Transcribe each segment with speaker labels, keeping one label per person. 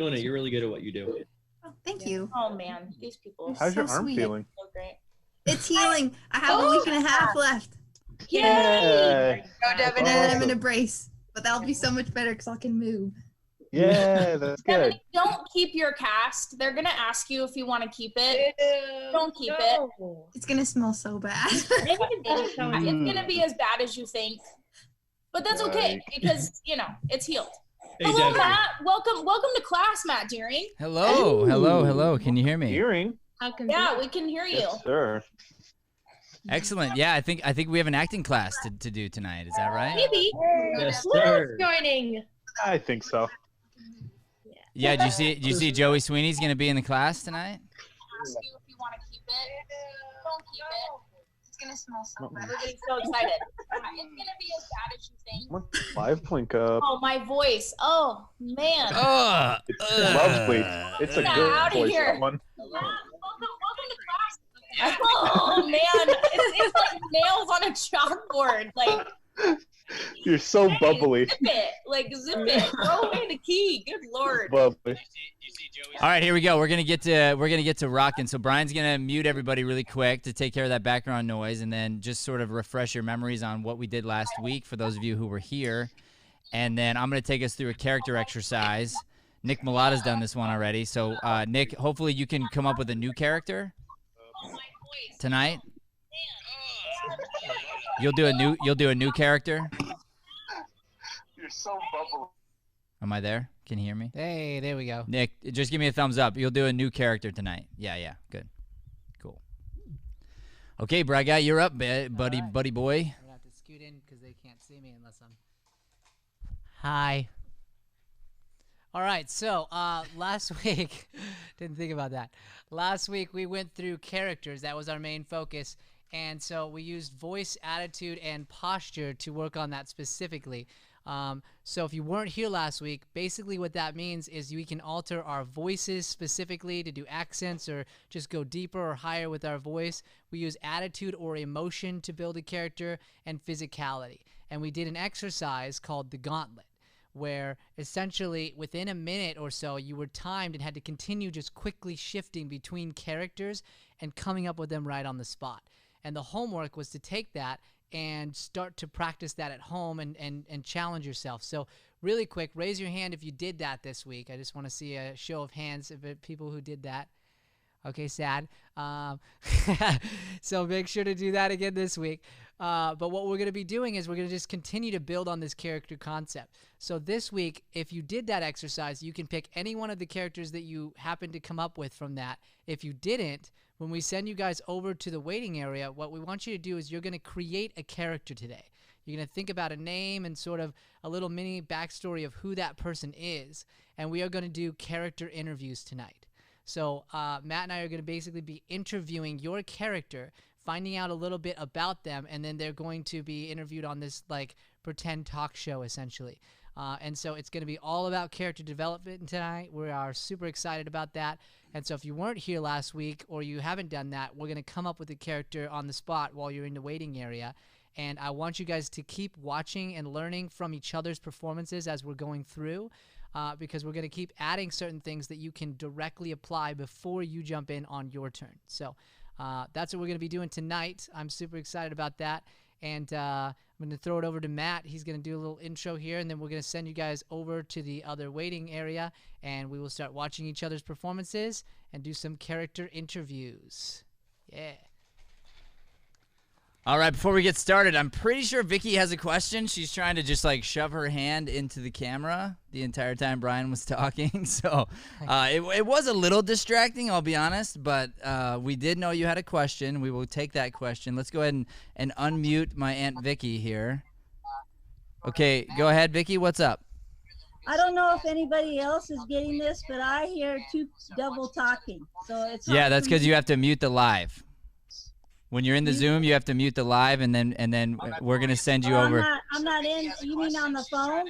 Speaker 1: Jonah, you're really good at what you do.
Speaker 2: Oh, thank you.
Speaker 3: Oh man, these people.
Speaker 4: How's your
Speaker 2: so
Speaker 4: arm
Speaker 2: sweet.
Speaker 4: feeling?
Speaker 3: So great.
Speaker 2: It's healing. I have a week and a half left.
Speaker 4: Yay!
Speaker 5: Go, Devin.
Speaker 2: And then I'm in
Speaker 4: Awesome.
Speaker 2: a brace. But that'll be so much better because I can move.
Speaker 4: Yeah, that's good.
Speaker 3: Stephanie, don't keep your cast. They're gonna ask you if you want to keep it. Don't keep it.
Speaker 2: It's going to smell so bad.
Speaker 3: It's gonna be as bad as you think, but that's okay
Speaker 4: Right.
Speaker 3: because it's healed.
Speaker 1: Hey,
Speaker 3: Hello,
Speaker 1: Devin.
Speaker 3: Matt. Welcome to class, Matt Deering.
Speaker 6: Hello, hello, hello. Can you hear me?
Speaker 4: Hearing?
Speaker 3: Yeah, we can hear you.
Speaker 4: Yes, sir.
Speaker 6: Excellent. Yeah, I think we have an acting class to do tonight. Is that right?
Speaker 3: Maybe.
Speaker 1: Yes, sir.
Speaker 5: Joining.
Speaker 4: I think so.
Speaker 6: Yeah. Did you see Joey Sweeney's gonna be in the class tonight?
Speaker 3: Ask you if you want to keep it. Don't keep it.
Speaker 2: It's going to smell so bad.
Speaker 3: Everybody's so excited. It's gonna be as bad as you think.
Speaker 4: 5 link up.
Speaker 3: Oh, my voice. Oh man.
Speaker 4: It's lovely. It's a
Speaker 3: Get
Speaker 4: good
Speaker 3: outta
Speaker 4: voice,
Speaker 3: here.
Speaker 4: that one.
Speaker 3: Welcome to class. Oh man, it's like nails on a chalkboard. Like
Speaker 4: You're so bubbly.
Speaker 3: zip it. Throw away the key. Good lord.
Speaker 4: Bubbly.
Speaker 6: All right, here we go. We're gonna get to rocking. So Brian's gonna mute everybody really quick to take care of that background noise, and then just sort of refresh your memories on what we did last week for those of you who were here. And then I'm gonna take us through a character exercise. Nick Mulata's done this one already. So Nick, hopefully you can come up with a new character tonight. You'll do a new character.
Speaker 4: You're so bubbly.
Speaker 6: Am I there? Can you hear me?
Speaker 7: Hey, there we go.
Speaker 6: Nick, just give me a thumbs up. You'll do a new character tonight. Yeah, good. Cool. Okay, Braga, you're up, buddy
Speaker 7: right.
Speaker 6: boy.
Speaker 7: I'm gonna have to scoot in because they can't see me unless I'm. Hi. All right, so last week, didn't think about that. Last week we went through characters. That was our main focus. And so we used voice, attitude, and posture to work on that specifically. So if you weren't here last week, basically what that means is we can alter our voices specifically to do accents or just go deeper or higher with our voice. We use attitude or emotion to build a character, and physicality. And we did an exercise called the gauntlet, where essentially within a minute or so you were timed and had to continue just quickly shifting between characters and coming up with them right on the spot. And the homework was to take that and start to practice that at home and challenge yourself. So really quick, raise your hand if you did that this week. I just want to see a show of hands of people who did that. Okay, sad. So make sure to do that again this week. But what we're going to be doing is we're going to just continue to build on this character concept. So this week, if you did that exercise, you can pick any one of the characters that you happen to come up with from that. If you didn't, when we send you guys over to the waiting area, what we want you to do is you're going to create a character today. You're going to think about a name and sort of a little mini backstory of who that person is. And we are going to do character interviews tonight. So Matt and I are going to basically be interviewing your character, finding out a little bit about them, and then they're going to be interviewed on this like pretend talk show essentially. And so it's going to be all about character development tonight. We are super excited about that. And so if you weren't here last week or you haven't done that, we're going to come up with a character on the spot while you're in the waiting area. And I want you guys to keep watching and learning from each other's performances as we're going through, because we're going to keep adding certain things that you can directly apply before you jump in on your turn. So that's what we're going to be doing tonight. I'm super excited about that. And I'm going to throw it over to Matt. He's going to do a little intro here, and then we're going to send you guys over to the other waiting area, and we will start watching each other's performances and do some character interviews. Yeah.
Speaker 6: All right, before we get started, I'm pretty sure Vicky has a question. She's trying to just like shove her hand into the camera the entire time Brian was talking. So it was a little distracting, I'll be honest, but we did know you had a question. We will take that question. Let's go ahead and unmute my Aunt Vicky here. Okay, go ahead, Vicky. What's up?
Speaker 8: I don't know if anybody else is getting this, but I hear two double talking. So it's
Speaker 6: Yeah, that's because you have to mute the live. When you're in the Zoom, you have to mute the live, and then we're gonna send you over.
Speaker 8: I'm not in. You mean on the phone?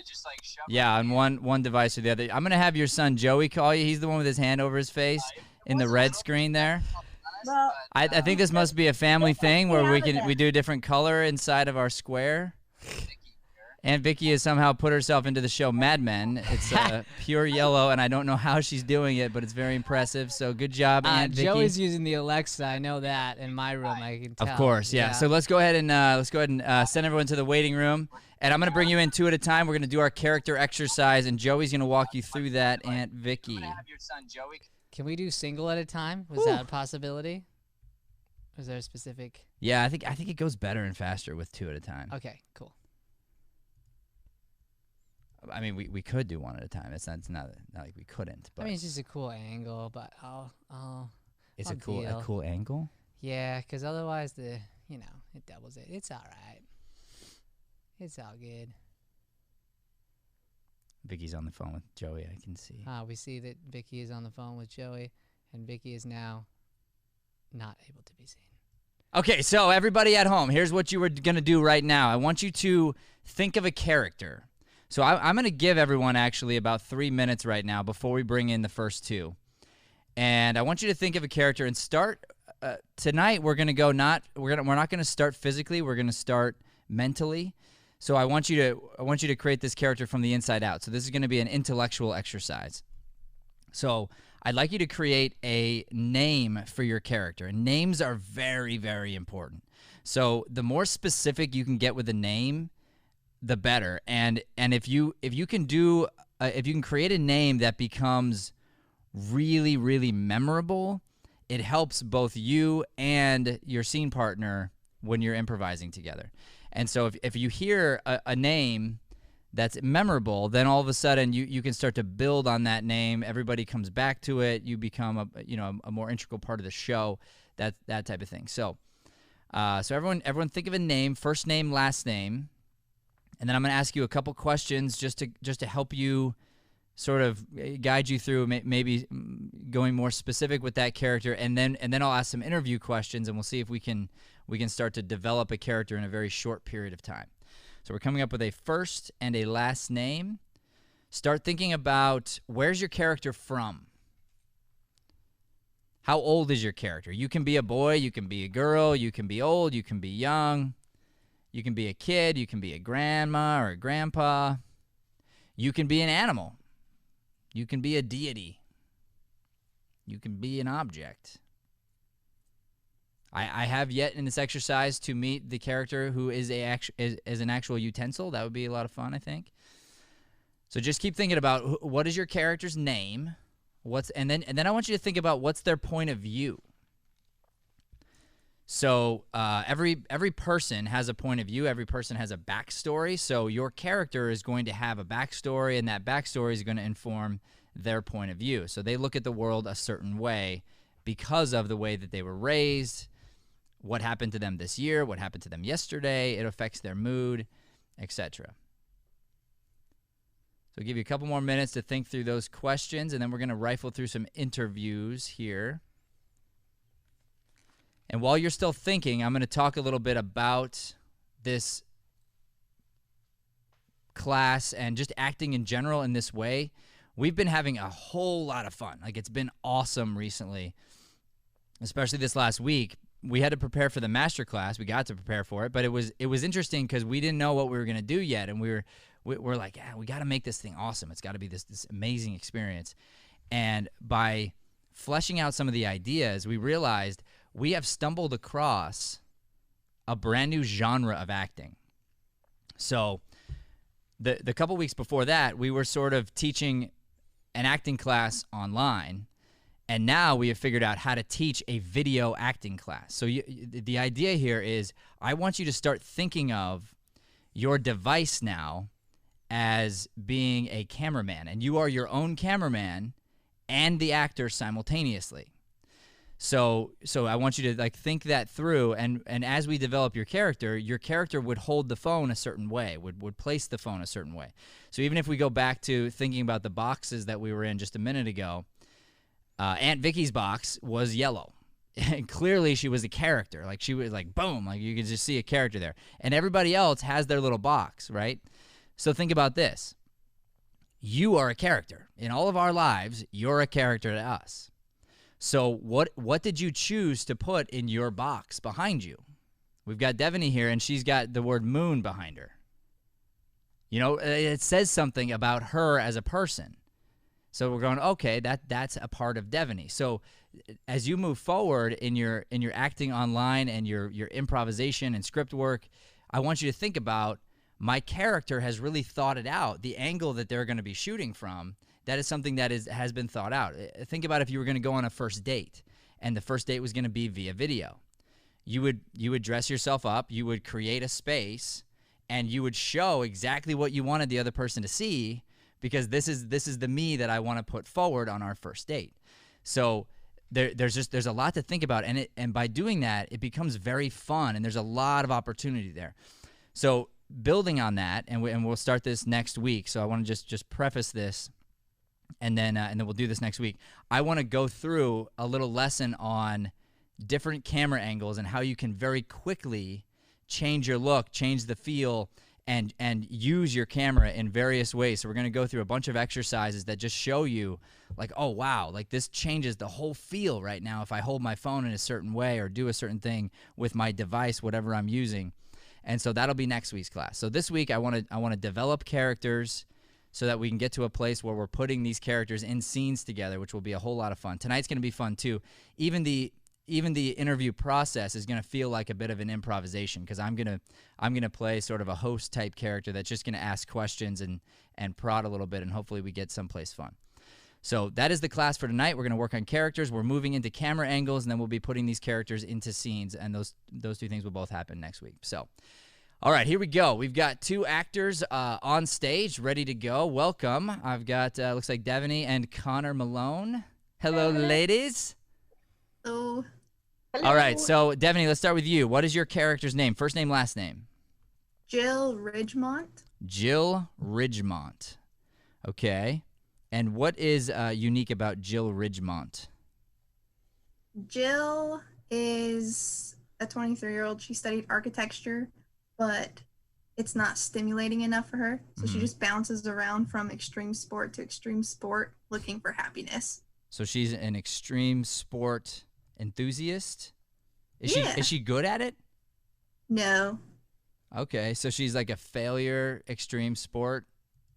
Speaker 6: Yeah, on one device or the other. I'm gonna have your son Joey call you. He's the one with his hand over his face in the red screen there.
Speaker 8: Well,
Speaker 6: I think this must be a family thing where we do a different color inside of our square. Aunt Vicky has somehow put herself into the show Mad Men. It's pure yellow, and I don't know how she's doing it, but it's very impressive. So good job, Aunt Vicky.
Speaker 7: Joey's using the Alexa. I know that in my room. I can tell.
Speaker 6: Of course, yeah. So let's go ahead and send everyone to the waiting room, and I'm gonna bring you in two at a time. We're gonna do our character exercise, and Joey's gonna walk you through that. Aunt Vicky. I'm gonna have your son Joey.
Speaker 7: Can we do single at a time? Was that a possibility? Was there a specific?
Speaker 6: Yeah, I think it goes better and faster with two at a time.
Speaker 7: Okay, cool.
Speaker 6: I mean, we could do one at a time. It's not like we couldn't. But
Speaker 7: I mean, it's just a cool angle, but I'll.
Speaker 6: It's
Speaker 7: I'll
Speaker 6: a cool angle.
Speaker 7: Yeah, because otherwise it doubles it. It's all right. It's all good.
Speaker 6: Vicky's on the phone with Joey. I can see.
Speaker 7: We see that Vicky is on the phone with Joey, and Vicky is now not able to be seen.
Speaker 6: Okay, so everybody at home, here's what you were gonna do right now. I want you to think of a character. So I'm going to give everyone actually about 3 minutes right now before we bring in the first two. And I want you to think of a character and start tonight. We're going to go we're not going to start physically. We're going to start mentally. So I want you to create this character from the inside out. So this is going to be an intellectual exercise. So I'd like you to create a name for your character. And names are very, very important. So the more specific you can get with a name, the better. And if you can create a name that becomes really, really memorable, it helps both you and your scene partner when you're improvising together. And so if you hear a name that's memorable, then all of a sudden you can start to build on that name. Everybody comes back to it. You become a more integral part of the show. That type of thing. So everyone think of a name, first name, last name. And then I'm going to ask you a couple questions just to help you sort of guide you through maybe going more specific with that character. And then I'll ask some interview questions, and we'll see if we can start to develop a character in a very short period of time. So we're coming up with a first and a last name. Start thinking about, where's your character from? How old is your character? You can be a boy, you can be a girl, you can be old, you can be young. You can be a kid, you can be a grandma or a grandpa. You can be an animal. You can be a deity. You can be an object. I have yet in this exercise to meet the character who is an actual utensil. That would be a lot of fun, I think. So just keep thinking about what is your character's name, and then I want you to think about what's their point of view. So every person has a point of view. Every person has a backstory. So your character is going to have a backstory, and that backstory is going to inform their point of view. So they look at the world a certain way because of the way that they were raised, what happened to them this year, what happened to them yesterday. It affects their mood, etc. So I'll give you a couple more minutes to think through those questions, and then we're going to rifle through some interviews here. And while you're still thinking, I'm going to talk a little bit about this class and just acting in general in this way. We've been having a whole lot of fun. Like, it's been awesome recently, especially this last week. We had to prepare for the master class. We got to prepare for it, but it was interesting because we didn't know what we were going to do yet, and we're like, yeah, we got to make this thing awesome. It's got to be this amazing experience. And by fleshing out some of the ideas, we realized we have stumbled across a brand new genre of acting. So the couple weeks before that, we were sort of teaching an acting class online, and now we have figured out how to teach a video acting class. So the idea here is I want you to start thinking of your device now as being a cameraman, and you are your own cameraman and the actor simultaneously. So I want you to think that through, and as we develop your character would hold the phone a certain way, would place the phone a certain way. So even if we go back to thinking about the boxes that we were in just a minute ago, Aunt Vicky's box was yellow. And clearly she was a character. Like, she was like, boom, like you could just see a character there. And everybody else has their little box, right? So think about this. You are a character. In all of our lives, you're a character to us. So what did you choose to put in your box behind you? We've got Devaney here, and she's got the word moon behind her. You know, it says something about her as a person. So we're going, okay, that's a part of Devaney. So as you move forward in your acting online and your improvisation and script work, I want you to think about, my character has really thought it out. The angle that they're going to be shooting from, that is something that has been thought out. Think about if you were going to go on a first date, and the first date was going to be via video. You would dress yourself up, you would create a space, and you would show exactly what you wanted the other person to see, because this is the me that I want to put forward on our first date. So there's a lot to think about, and by doing that, it becomes very fun, and there's a lot of opportunity there. So building on that, and we'll start this next week. So I want to just preface this, and then we'll do this next week. I want to go through a little lesson on different camera angles and how you can very quickly change your look, change the feel, and use your camera in various ways. So we're going to go through a bunch of exercises that just show you, like, oh, wow, like this changes the whole feel right now if I hold my phone in a certain way or do a certain thing with my device, whatever I'm using. And so that'll be next week's class. So this week I want to develop characters so that we can get to a place where we're putting these characters in scenes together, which will be a whole lot of fun. Tonight's going to be fun too. Even the interview process is going to feel like a bit of an improvisation, because I'm gonna play sort of a host type character that's just going to ask questions and prod a little bit, and hopefully we get someplace fun. So that is the class for tonight. We're going to work on characters. We're moving into camera angles, and then we'll be putting these characters into scenes, and those two things will both happen next week. So, all right, here we go. We've got two actors on stage ready to go. Welcome. I've got, looks like Devaney and Connor Malone. Hello, ladies.
Speaker 2: So
Speaker 6: All right, so Devaney, let's start with you. What is your character's name? First name, last name?
Speaker 2: Jill Ridgemont.
Speaker 6: Jill Ridgemont. Okay. And what is unique about Jill Ridgemont?
Speaker 2: Jill is a 23-year-old. She studied architecture, but it's not stimulating enough for her. So she just bounces around from extreme sport to extreme sport looking for happiness.
Speaker 6: So she's an extreme sport enthusiast?
Speaker 2: Yeah.
Speaker 6: Is she good at it?
Speaker 2: No.
Speaker 6: Okay, so she's like a failure extreme sport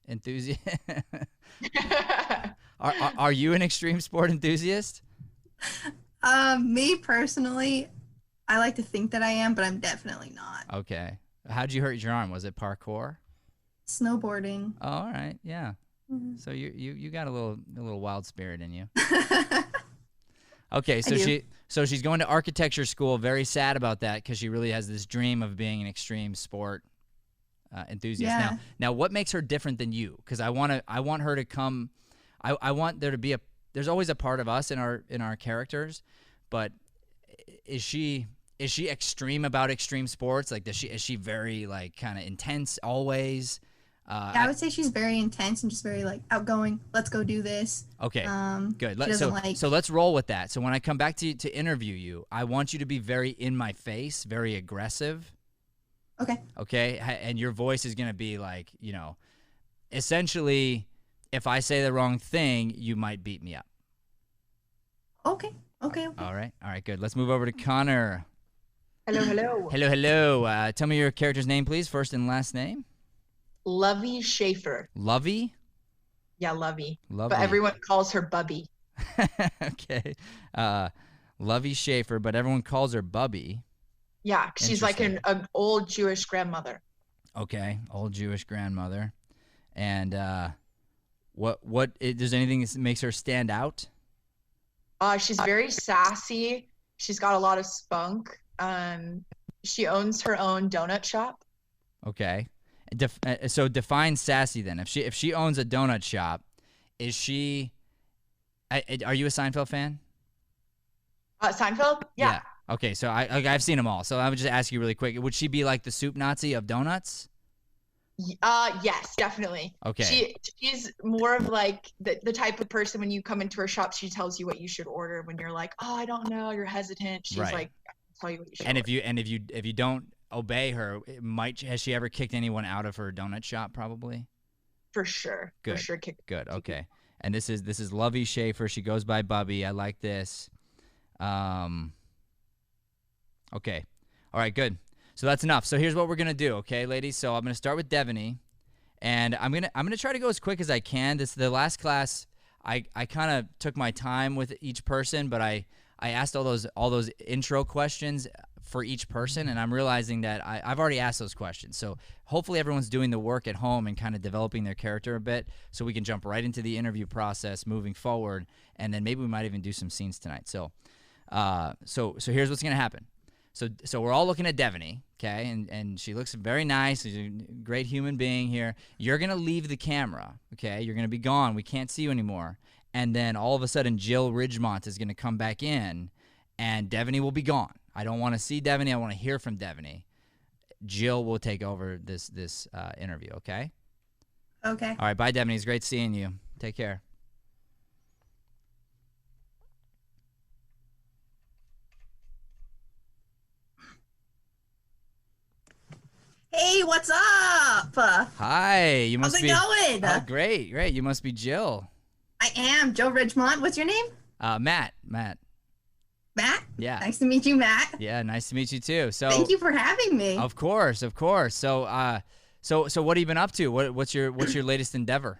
Speaker 6: enthusiast. Are you an extreme sport enthusiast?
Speaker 2: Me personally, I like to think that I am, but I'm definitely not.
Speaker 6: Okay. How'd you hurt your arm? Was it parkour?
Speaker 2: Snowboarding.
Speaker 6: Oh, all right. Yeah.
Speaker 2: Mhm.
Speaker 6: So you got a little wild spirit in you. Okay, so
Speaker 2: do.
Speaker 6: she's going to architecture school. Very sad about that, because she really has this dream of being an extreme sport enthusiast.
Speaker 2: Yeah.
Speaker 6: Now, what makes her different than you? Because I want her to come. I want there to be there's always a part of us in our characters, but is she extreme about extreme sports? Like, is she very, like, kind of intense always?
Speaker 2: Yeah, I would say she's very intense and just very, like, outgoing. Let's go do this.
Speaker 6: Okay, good.
Speaker 2: She doesn't
Speaker 6: So let's roll with that. So when I come back to interview you, I want you to be very in my face, very aggressive.
Speaker 2: Okay.
Speaker 6: Okay, and your voice is going to be like, essentially, if I say the wrong thing, you might beat me up.
Speaker 2: Okay. Okay.
Speaker 6: All right, good. Let's move over to Connor.
Speaker 5: Hello.
Speaker 6: Hello. Tell me your character's name, please, first and last name.
Speaker 5: Lovey Schaefer.
Speaker 6: Lovey?
Speaker 5: Yeah, Lovey.
Speaker 6: Lovey.
Speaker 5: But everyone calls her Bubby.
Speaker 6: Okay. Lovey Schaefer, but everyone calls her Bubby.
Speaker 5: Yeah, she's like an old Jewish grandmother.
Speaker 6: Okay, old Jewish grandmother. And there's anything that makes her stand out?
Speaker 5: She's very sassy. She's got a lot of spunk. She owns her own donut shop.
Speaker 6: Okay. So define sassy then. If she owns a donut shop, is she? Are you a Seinfeld fan?
Speaker 5: Seinfeld? Yeah.
Speaker 6: Okay, so I've seen them all. So I would just ask you really quick: would she be like the soup Nazi of donuts?
Speaker 5: Yes, definitely.
Speaker 6: Okay.
Speaker 5: She's more of like the type of person, when you come into her shop, she tells you what you should order. When you're like, oh, I don't know, you're hesitant. She's like, I'll tell you what you should order.
Speaker 6: If you don't obey her, has she ever kicked anyone out of her donut shop? Probably.
Speaker 5: For sure.
Speaker 6: Good.
Speaker 5: For sure.
Speaker 6: Good. Okay. And this is Lovey Schaefer. She goes by Bubby. I like this. Okay. All right. Good. So that's enough. So here's what we're gonna do, okay, ladies? So I'm gonna start with Devaney, And I'm gonna try to go as quick as I can. The last class. I kind of took my time with each person, but I asked all those intro questions for each person, and I'm realizing that I've already asked those questions. So hopefully everyone's doing the work at home and kind of developing their character a bit, so we can jump right into the interview process moving forward, and then maybe we might even do some scenes tonight. So so here's what's gonna happen. So we're all looking at Devaney, okay, and she looks very nice. She's a great human being here. You're gonna leave the camera, okay? You're gonna be gone. We can't see you anymore. And then all of a sudden, Jill Ridgemont is gonna come back in, and Devaney will be gone. I don't want to see Devaney. I want to hear from Devaney. Jill will take over this interview, okay?
Speaker 2: Okay.
Speaker 6: All right, bye, Devaney. It's great seeing you. Take care.
Speaker 2: Hey, what's up?
Speaker 6: Hi. You must
Speaker 2: How's it
Speaker 6: be.
Speaker 2: going?
Speaker 6: Oh, great. You must be Jill.
Speaker 2: I am Joe Ridgemont. What's your name?
Speaker 6: Matt.
Speaker 2: Matt?
Speaker 6: Yeah.
Speaker 2: Nice to meet you, Matt.
Speaker 6: Yeah, nice to meet you too. So
Speaker 2: Thank you for having me.
Speaker 6: Of course. So what have you been up to? What's your latest endeavor?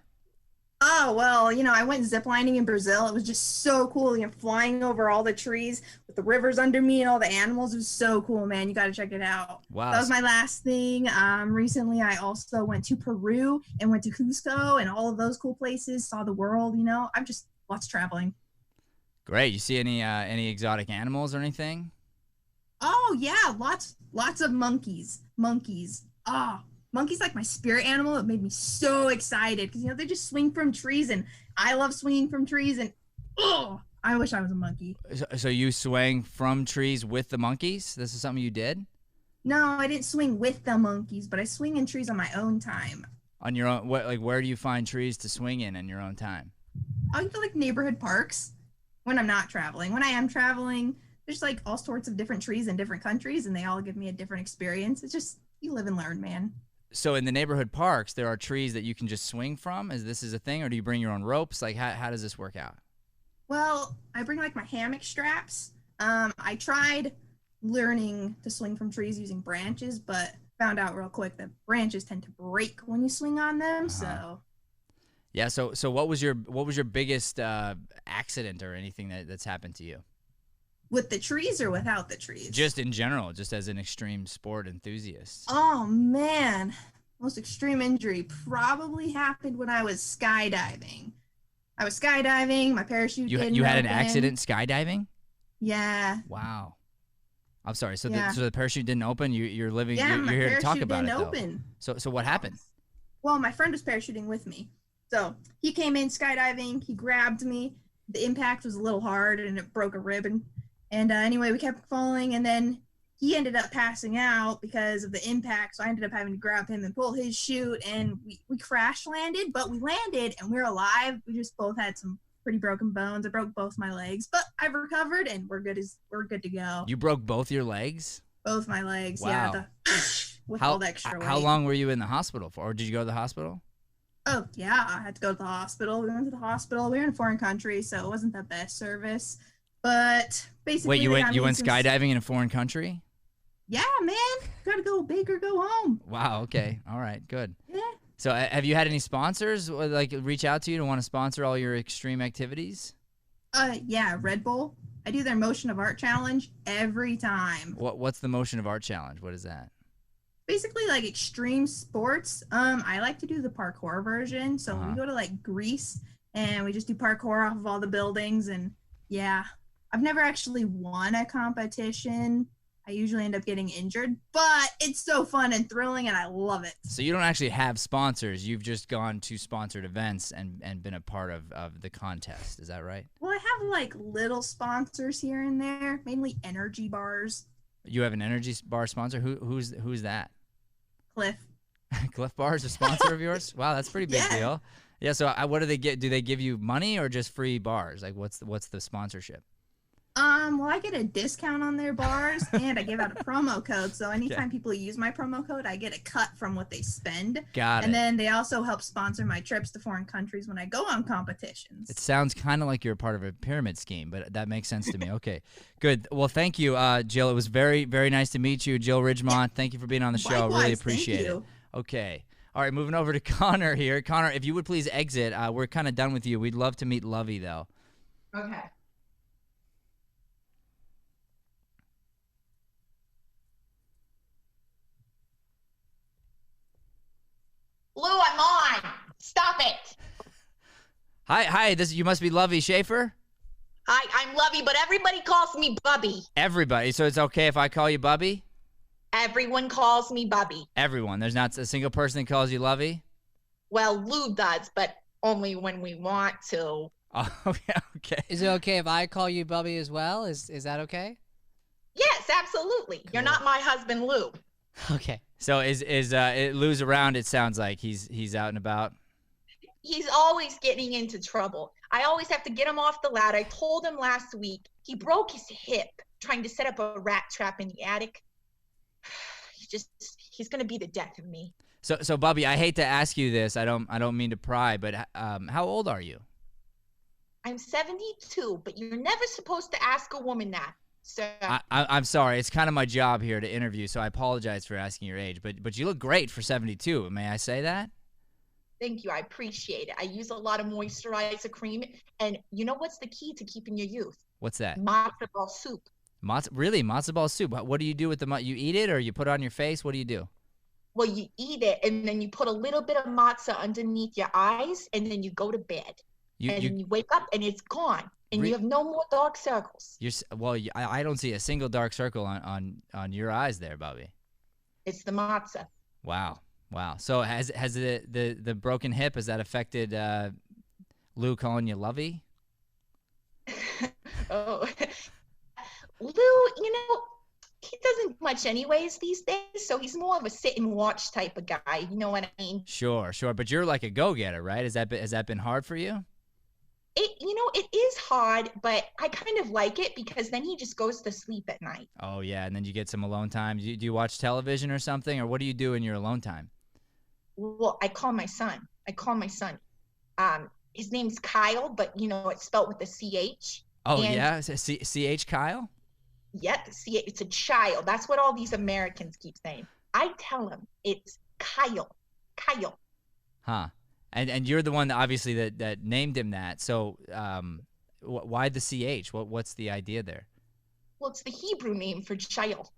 Speaker 2: Oh, well, I went ziplining in Brazil. It was just so cool, flying over all the trees with the rivers under me and all the animals. It was so cool, man. You got to check it out.
Speaker 6: Wow.
Speaker 2: That was my last thing. Recently, I also went to Peru and went to Cusco and all of those cool places, saw the world, I'm just lots traveling.
Speaker 6: Great. You see any exotic animals or anything?
Speaker 2: Oh, yeah, lots of monkeys. Monkey's like my spirit animal. It made me so excited because they just swing from trees, and I love swinging from trees. And I wish I was a monkey.
Speaker 6: So you swang from trees with the monkeys? This is something you did?
Speaker 2: No, I didn't swing with the monkeys, but I swing in trees on my own time.
Speaker 6: On your own? Where do you find trees to swing in your own time?
Speaker 2: I go to neighborhood parks when I'm not traveling. When I am traveling, there's all sorts of different trees in different countries, and they all give me a different experience. It's just you live and learn, man.
Speaker 6: So in the neighborhood parks, there are trees that you can just swing from? Is this a thing, or do you bring your own ropes? How does this work out?
Speaker 2: Well, I bring my hammock straps. I tried learning to swing from trees using branches, but found out real quick that branches tend to break when you swing on them. So
Speaker 6: yeah. So what was your biggest accident or anything that's happened to you?
Speaker 2: With the trees or without the trees?
Speaker 6: Just in general, just as an extreme sport enthusiast.
Speaker 2: Oh, man. Most extreme injury probably happened when I was skydiving. My parachute didn't
Speaker 6: You had an
Speaker 2: open.
Speaker 6: accident skydiving?
Speaker 2: Yeah.
Speaker 6: Wow. I'm sorry. So,
Speaker 2: Yeah.
Speaker 6: the parachute didn't open? You're living.
Speaker 2: Yeah,
Speaker 6: you're
Speaker 2: my
Speaker 6: here to talk
Speaker 2: parachute
Speaker 6: about it,
Speaker 2: didn't
Speaker 6: though.
Speaker 2: open.
Speaker 6: So what happened?
Speaker 2: Well, my friend was parachuting with me. So he came in skydiving. He grabbed me. The impact was a little hard, and it broke a rib. And anyway, we kept falling, and then he ended up passing out because of the impact. So I ended up having to grab him and pull his chute, and we crash landed, but we landed, and we're alive. We just both had some pretty broken bones. I broke both my legs, but I've recovered, and we're good to go.
Speaker 6: You broke both your legs?
Speaker 2: Both my legs,
Speaker 6: Wow.
Speaker 2: yeah. With all the extra weight.
Speaker 6: How long were you in the hospital for? Or did you go to the hospital?
Speaker 2: Oh, yeah, I had to go to the hospital. We went to the hospital. We were in a foreign country, so it wasn't the best service. But basically,
Speaker 6: Wait, you went skydiving in a foreign country?
Speaker 2: Yeah, man. Gotta go big or go home.
Speaker 6: Wow. Okay. All right. Good.
Speaker 2: Yeah.
Speaker 6: So, have you had any sponsors reach out to you to want to sponsor all your extreme activities?
Speaker 2: Yeah, Red Bull. I do their Motion of Art challenge every time.
Speaker 6: What's the Motion of Art challenge? What is that?
Speaker 2: Basically, extreme sports. I like to do the parkour version. So we go to Greece and we just do parkour off of all the buildings. And yeah, I've never actually won a competition. I usually end up getting injured, but it's so fun and thrilling, and I love it.
Speaker 6: So you don't actually have sponsors. You've just gone to sponsored events and been a part of the contest. Is that right?
Speaker 2: Well, I have little sponsors here and there, mainly energy bars.
Speaker 6: You have an energy bar sponsor? Who's that?
Speaker 2: Cliff.
Speaker 6: Cliff Bar is a sponsor of yours? Wow, that's a pretty big
Speaker 2: Yeah.
Speaker 6: deal. Yeah, so what do they get? Do they give you money or just free bars? What's the sponsorship?
Speaker 2: Well, I get a discount on their bars, and I give out a promo code. So anytime people use my promo code, I get a cut from what they spend.
Speaker 6: Got it.
Speaker 2: And then they also help sponsor my trips to foreign countries when I go on competitions.
Speaker 6: It sounds kind of like you're a part of a pyramid scheme, but that makes sense to me. Okay, good. Well, thank you, Jill. It was very, very nice to meet you, Jill Ridgemont. Thank you for being on the show.
Speaker 2: Likewise,
Speaker 6: Really appreciate
Speaker 2: thank
Speaker 6: it.
Speaker 2: you.
Speaker 6: Okay. All right, moving over to Connor here. Connor, if you would please exit. We're kind of done with you. We'd love to meet Lovey, though.
Speaker 5: Okay. Lou, I'm on. Stop it.
Speaker 6: Hi. You must be Lovey Schaefer.
Speaker 5: Hi, I'm Lovey, but everybody calls me Bubby.
Speaker 6: Everybody. So it's okay if I call you Bubby?
Speaker 5: Everyone calls me Bubby.
Speaker 6: Everyone. There's not a single person that calls you Lovey?
Speaker 5: Well, Lou does, but only when we want to.
Speaker 6: Oh, okay.
Speaker 7: Is it okay if I call you Bubby as well? Is that okay?
Speaker 5: Yes, absolutely. You're not my husband, Lou.
Speaker 7: Okay.
Speaker 6: So is Lou's around? It sounds like he's out and about.
Speaker 5: He's always getting into trouble. I always have to get him off the ladder. I told him last week he broke his hip trying to set up a rat trap in the attic. He's gonna be the death of me.
Speaker 6: So Bubby, I hate to ask you this. I don't mean to pry, but how old are you?
Speaker 5: I'm 72, but you're never supposed to ask a woman that. So
Speaker 6: I'm sorry. It's kind of my job here to interview, so I apologize for asking your age. But you look great for 72. May I say that?
Speaker 5: thank you. I appreciate it. I use a lot of moisturizer cream, and you know what's the key to keeping your youth?
Speaker 6: What's that?
Speaker 5: Matzo ball soup.
Speaker 6: Really? Matzo ball soup? What do you do with the you eat it or you put it on your face? What do you do?
Speaker 5: Well, you eat it, and then you put a little bit of matzah underneath your eyes, and then you go to bed. You wake up, and it's gone, and you have no more dark circles.
Speaker 6: I don't see a single dark circle on your eyes there, Bobby.
Speaker 5: It's the matzah.
Speaker 6: Wow. So has the broken hip, has that affected Lou calling you Lovey?
Speaker 5: Oh, Lou, he doesn't much anyways these days, so he's more of a sit and watch type of guy. You know what I mean?
Speaker 6: Sure. But you're like a go-getter, right? Has that been hard for you?
Speaker 5: It is hard, but I kind of like it because then he just goes to sleep at night.
Speaker 6: Oh yeah, and then you get some alone time. Do you watch television or something, or what do you do in your alone time?
Speaker 5: Well, I call my son. His name's Kyle, but it's spelled with a CH.
Speaker 6: Oh, yeah? CH Kyle?
Speaker 5: Yeah, it's a child. That's what all these Americans keep saying. I tell him it's Kyle.
Speaker 6: Huh. And you're the one that obviously that named him that. So why the CH? What's the idea there?
Speaker 5: Well, it's the Hebrew name for child.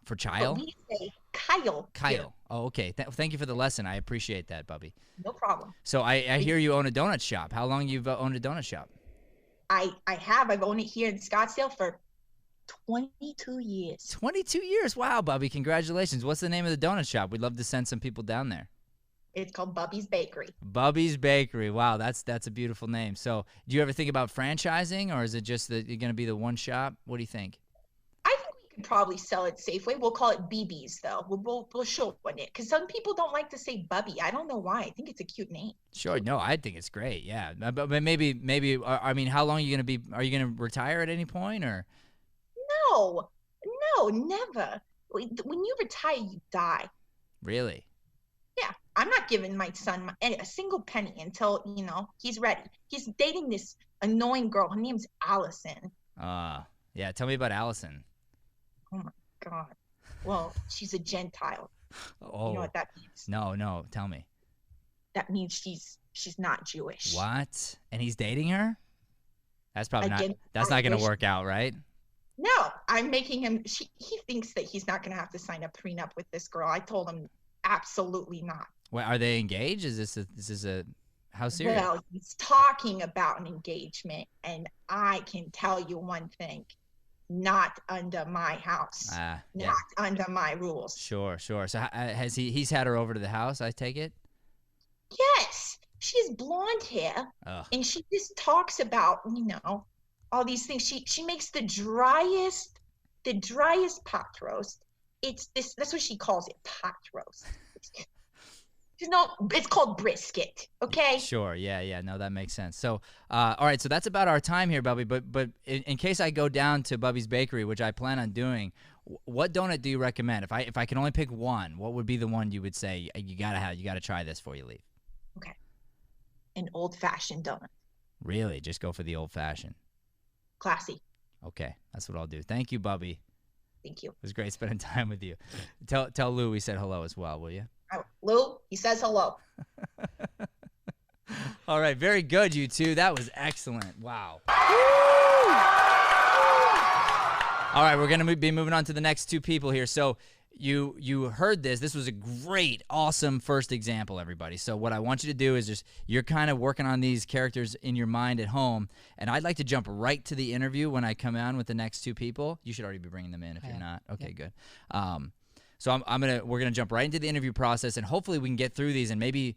Speaker 6: For child?
Speaker 5: But we say Kyle.
Speaker 6: Kyle. Oh, okay. Thank you for the lesson. I appreciate that, Bubby.
Speaker 5: No problem.
Speaker 6: So I hear you own a donut shop. How long you've owned a donut shop?
Speaker 5: I've owned it here in Scottsdale for 22 years.
Speaker 6: 22 years. Wow, Bubby. Congratulations. What's the name of the donut shop? We'd love to send some people down there.
Speaker 5: It's called Bubby's Bakery.
Speaker 6: Bubby's Bakery. Wow, that's a beautiful name. So, do you ever think about franchising, or is it just that you're going to be the one shop? What do you think?
Speaker 5: I think we could probably sell it Safeway. We'll call it BB's though. We'll shorten it because some people don't like to say Bubby. I don't know why. I think it's a cute name.
Speaker 6: Sure. No, I think it's great. Yeah, but maybe. I mean, how long are you going to be? Are you going to retire at any point, or?
Speaker 5: No, never. When you retire, you die.
Speaker 6: Really?
Speaker 5: Yeah, I'm not giving my son a single penny until, he's ready. He's dating this annoying girl. Her name's Allison.
Speaker 6: Yeah, tell me about Allison.
Speaker 5: Oh, my God. Well, she's a Gentile.
Speaker 6: Oh.
Speaker 5: You know what that means?
Speaker 6: No, tell me.
Speaker 5: That means she's not Jewish.
Speaker 6: What? And he's dating her? That's probably
Speaker 5: That's
Speaker 6: not going to work out, right?
Speaker 5: No, I'm making him, he thinks that he's not going to have to sign a prenup with this girl. I told him absolutely not.
Speaker 6: Wait, are they engaged? Is this a how serious?
Speaker 5: Well, he's talking about an engagement, and I can tell you one thing: not under my house, not under my rules.
Speaker 6: Sure. So has he's had her over to the house? I take it.
Speaker 5: Yes, she has blonde hair, and she just talks about all these things. She makes the driest pot roast. That's what she calls it, pot roast. It's called brisket, okay?
Speaker 6: Sure, yeah, no, that makes sense. So, all right, so that's about our time here, Bubby, but in case I go down to Bubby's Bakery, which I plan on doing, what donut do you recommend? If I can only pick one, what would be the one you would say you gotta try this before you leave?
Speaker 5: Okay. An old-fashioned donut.
Speaker 6: Really? Just go for the old-fashioned?
Speaker 5: Classy.
Speaker 6: Okay, that's what I'll do. Thank you, Bubby.
Speaker 5: Thank you.
Speaker 6: It was great spending time with you. Tell Lou we said hello as well, will you?
Speaker 5: Oh, Lou, he says hello.
Speaker 6: All right, very good, you two. That was excellent. Wow. All right, we're going to be moving on to the next two people here. So you heard this. This was a great, awesome first example, everybody. So what I want you to do is you're kind of working on these characters in your mind at home, and I'd like to jump right to the interview when I come on with the next two people. You should already be bringing them in if you're not. Okay, good. So we're gonna jump right into the interview process, and hopefully we can get through these. And maybe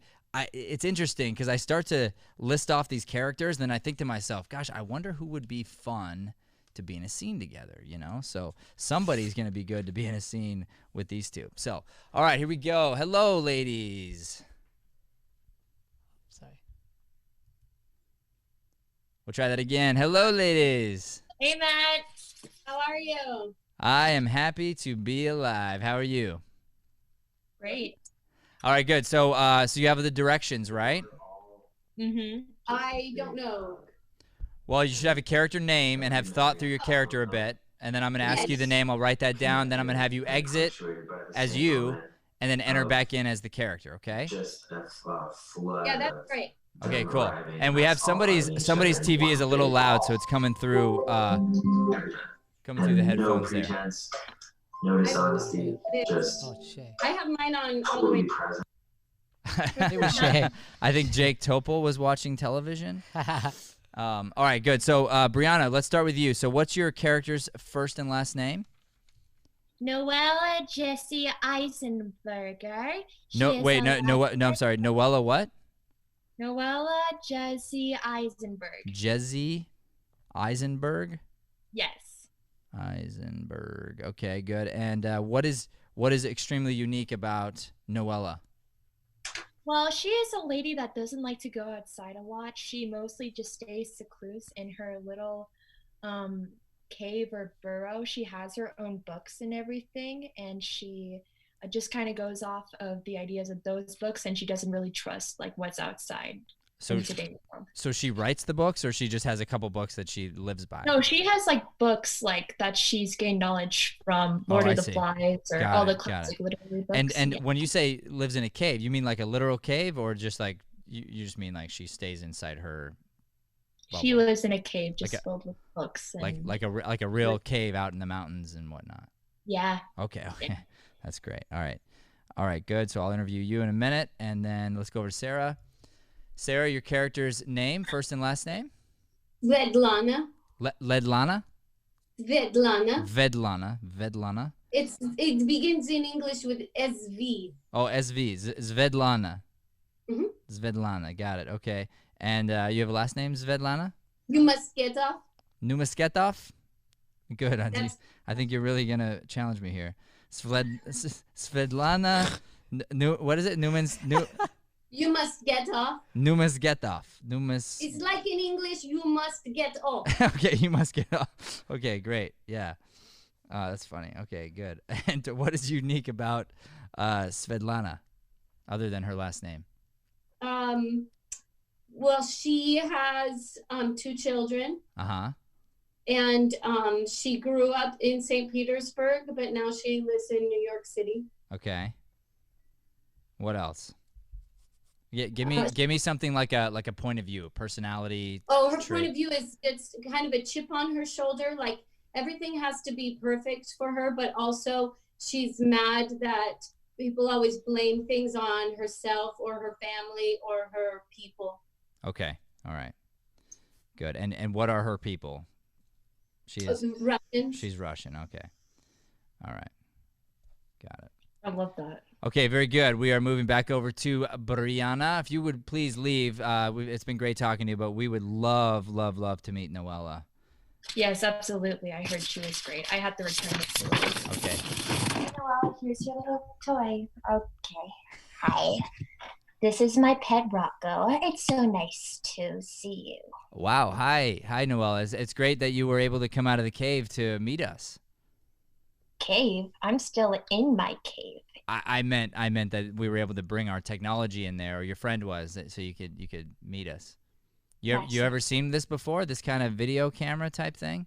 Speaker 6: it's interesting because I start to list off these characters, and then I think to myself, gosh, I wonder who would be fun to be in a scene together, you know? So somebody's going to be good to be in a scene with these two. So, all right, here we go. Hello, ladies.
Speaker 7: Sorry.
Speaker 6: We'll try that again. Hello, ladies.
Speaker 3: Hey, Matt. How are you?
Speaker 6: I am happy to be alive. How are you?
Speaker 3: Great.
Speaker 6: All right, good. So, so you have the directions, right?
Speaker 3: Mm-hmm. I don't know.
Speaker 6: Well, you should have a character name and have thought through your character a bit, and then I'm going to ask you the name. I'll write that down. Then I'm going to have you exit as you, and then enter back in as the character, okay?
Speaker 3: Yeah, that's great.
Speaker 6: Okay, cool. And we have somebody's TV is a little loud, so it's coming through the headphones there.
Speaker 9: No dishonesty, just
Speaker 7: Oh, Shay.
Speaker 3: I have mine on all the way.
Speaker 7: It was Shay.
Speaker 6: I think Jake Topol was watching television. All right, good. So, Brianna, let's start with you. So, what's your character's first and last name?
Speaker 10: Noella Jessie Eisenberger.
Speaker 6: No, I'm sorry. Noella what?
Speaker 10: Noella Jessie Eisenberg.
Speaker 6: Jesse Eisenberg?
Speaker 10: Yes.
Speaker 6: Eisenberg. Okay, good. And what is extremely unique about Noella?
Speaker 10: Well, she is a lady that doesn't like to go outside a lot. She mostly just stays secluse in her little cave or burrow. She has her own books and everything, and she just kind of goes off of the ideas of those books, and she doesn't really trust like what's outside.
Speaker 6: So she writes the books, or she just has a couple books that she lives by?
Speaker 10: No, she has like books like that she's gained knowledge from Lord of the Flies or all the classic literary books.
Speaker 6: And when you say lives in a cave, you mean like a literal cave, or just like you just mean like she stays inside her bubble?
Speaker 10: She lives in a cave just filled with books. And
Speaker 6: like a real cave out in the mountains and whatnot.
Speaker 10: Yeah.
Speaker 6: Okay. That's great. All right, good. So I'll interview you in a minute, and then let's go over to Sarah. Sarah, your character's name, first and last name?
Speaker 11: Vedlana.
Speaker 6: Ledlana?
Speaker 11: Vedlana. It begins in English with SV.
Speaker 6: Oh, SV. Svedlana.
Speaker 11: Mm-hmm.
Speaker 6: Svedlana. Got it. Okay. And you have a last name, Svedlana? Numasketov? Good. I think you're really going to challenge me here. Svedlana. What is it?
Speaker 11: You must get off.
Speaker 6: Numasgetov.
Speaker 11: It's like in English, you must get off.
Speaker 6: Okay, you must get off. Okay, great. Yeah. That's funny. Okay, good. And what is unique about Svetlana, other than her last name?
Speaker 11: Well, she has 2 children.
Speaker 6: Uh-huh.
Speaker 11: And she grew up in St. Petersburg, but now she lives in New York City.
Speaker 6: Okay. What else? Yeah, give me something like a point of view, a personality.
Speaker 11: Oh, her
Speaker 6: trait.
Speaker 11: point of view is it's kind of a chip on her shoulder. Like everything has to be perfect for her, but also she's mad that people always blame things on herself or her family or her people.
Speaker 6: Okay. All right. Good. And what are her people? She is
Speaker 11: Russian.
Speaker 6: She's Russian. Okay. All right. Got it.
Speaker 10: I love that.
Speaker 6: Okay, very good. We are moving back over to Brianna. If you would please leave. It's been great talking to you, but we would love to meet Noella.
Speaker 10: Yes, absolutely. I heard she was great. I had to return it to her.
Speaker 6: Okay.
Speaker 10: Noella, here's your little toy. Okay. Hi. This is my pet Rocco. It's so nice to see you.
Speaker 6: Wow. Hi, Noella. It's great that you were able to come out of the cave to meet us.
Speaker 10: Cave? I'm still in my cave.
Speaker 6: I meant that we were able to bring our technology in there, or your friend was, so you could meet us. You ever seen this before? This kind of video camera type thing?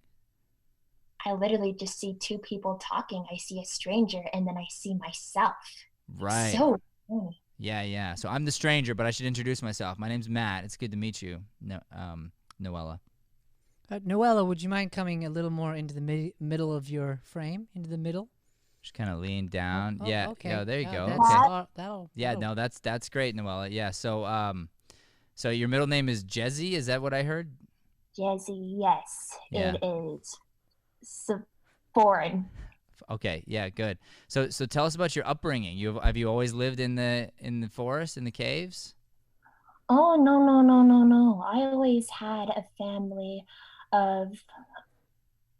Speaker 10: I literally just see 2 people talking. I see a stranger, and then I see myself.
Speaker 6: Right.
Speaker 10: So
Speaker 6: Yeah. So I'm the stranger, but I should introduce myself. My name's Matt. It's good to meet you, Noella.
Speaker 7: Noella, would you mind coming a little more into the middle of your frame? Into the middle?
Speaker 6: Just kind of lean down. Yeah.
Speaker 7: Okay.
Speaker 6: Yeah. There you go.
Speaker 7: That's,
Speaker 6: Okay.
Speaker 7: that'll.
Speaker 6: No, that's great, Noella. Yeah. So your middle name is Jezzy. Is that what I heard?
Speaker 12: Jezzy, yes,
Speaker 6: Yeah.
Speaker 12: it is. Foreign.
Speaker 6: Okay. Yeah. Good. So tell us about your upbringing. Have you always lived in the forest, in the caves?
Speaker 12: Oh, no. I always had a family of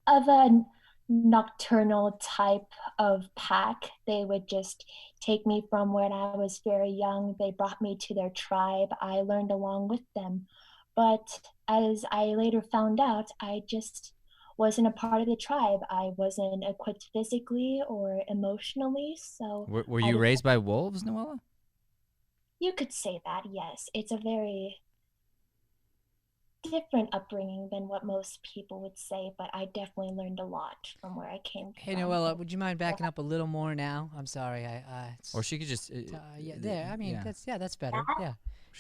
Speaker 12: a nocturnal type of pack. They would just take me from when I was very young. They brought me to their tribe. I learned along with them. But as I later found out, I just wasn't a part of the tribe. I wasn't equipped physically or emotionally. So
Speaker 6: Were you raised by wolves, Noella?
Speaker 12: you could say that, yes. It's a very different upbringing than what most people would say, but I definitely learned a lot from where I came
Speaker 7: Hey,
Speaker 12: from.
Speaker 7: Noella, would you mind backing up a little more now? I'm sorry.
Speaker 6: Or she could just.
Speaker 7: Yeah, there. I mean,
Speaker 6: yeah.
Speaker 7: that's better.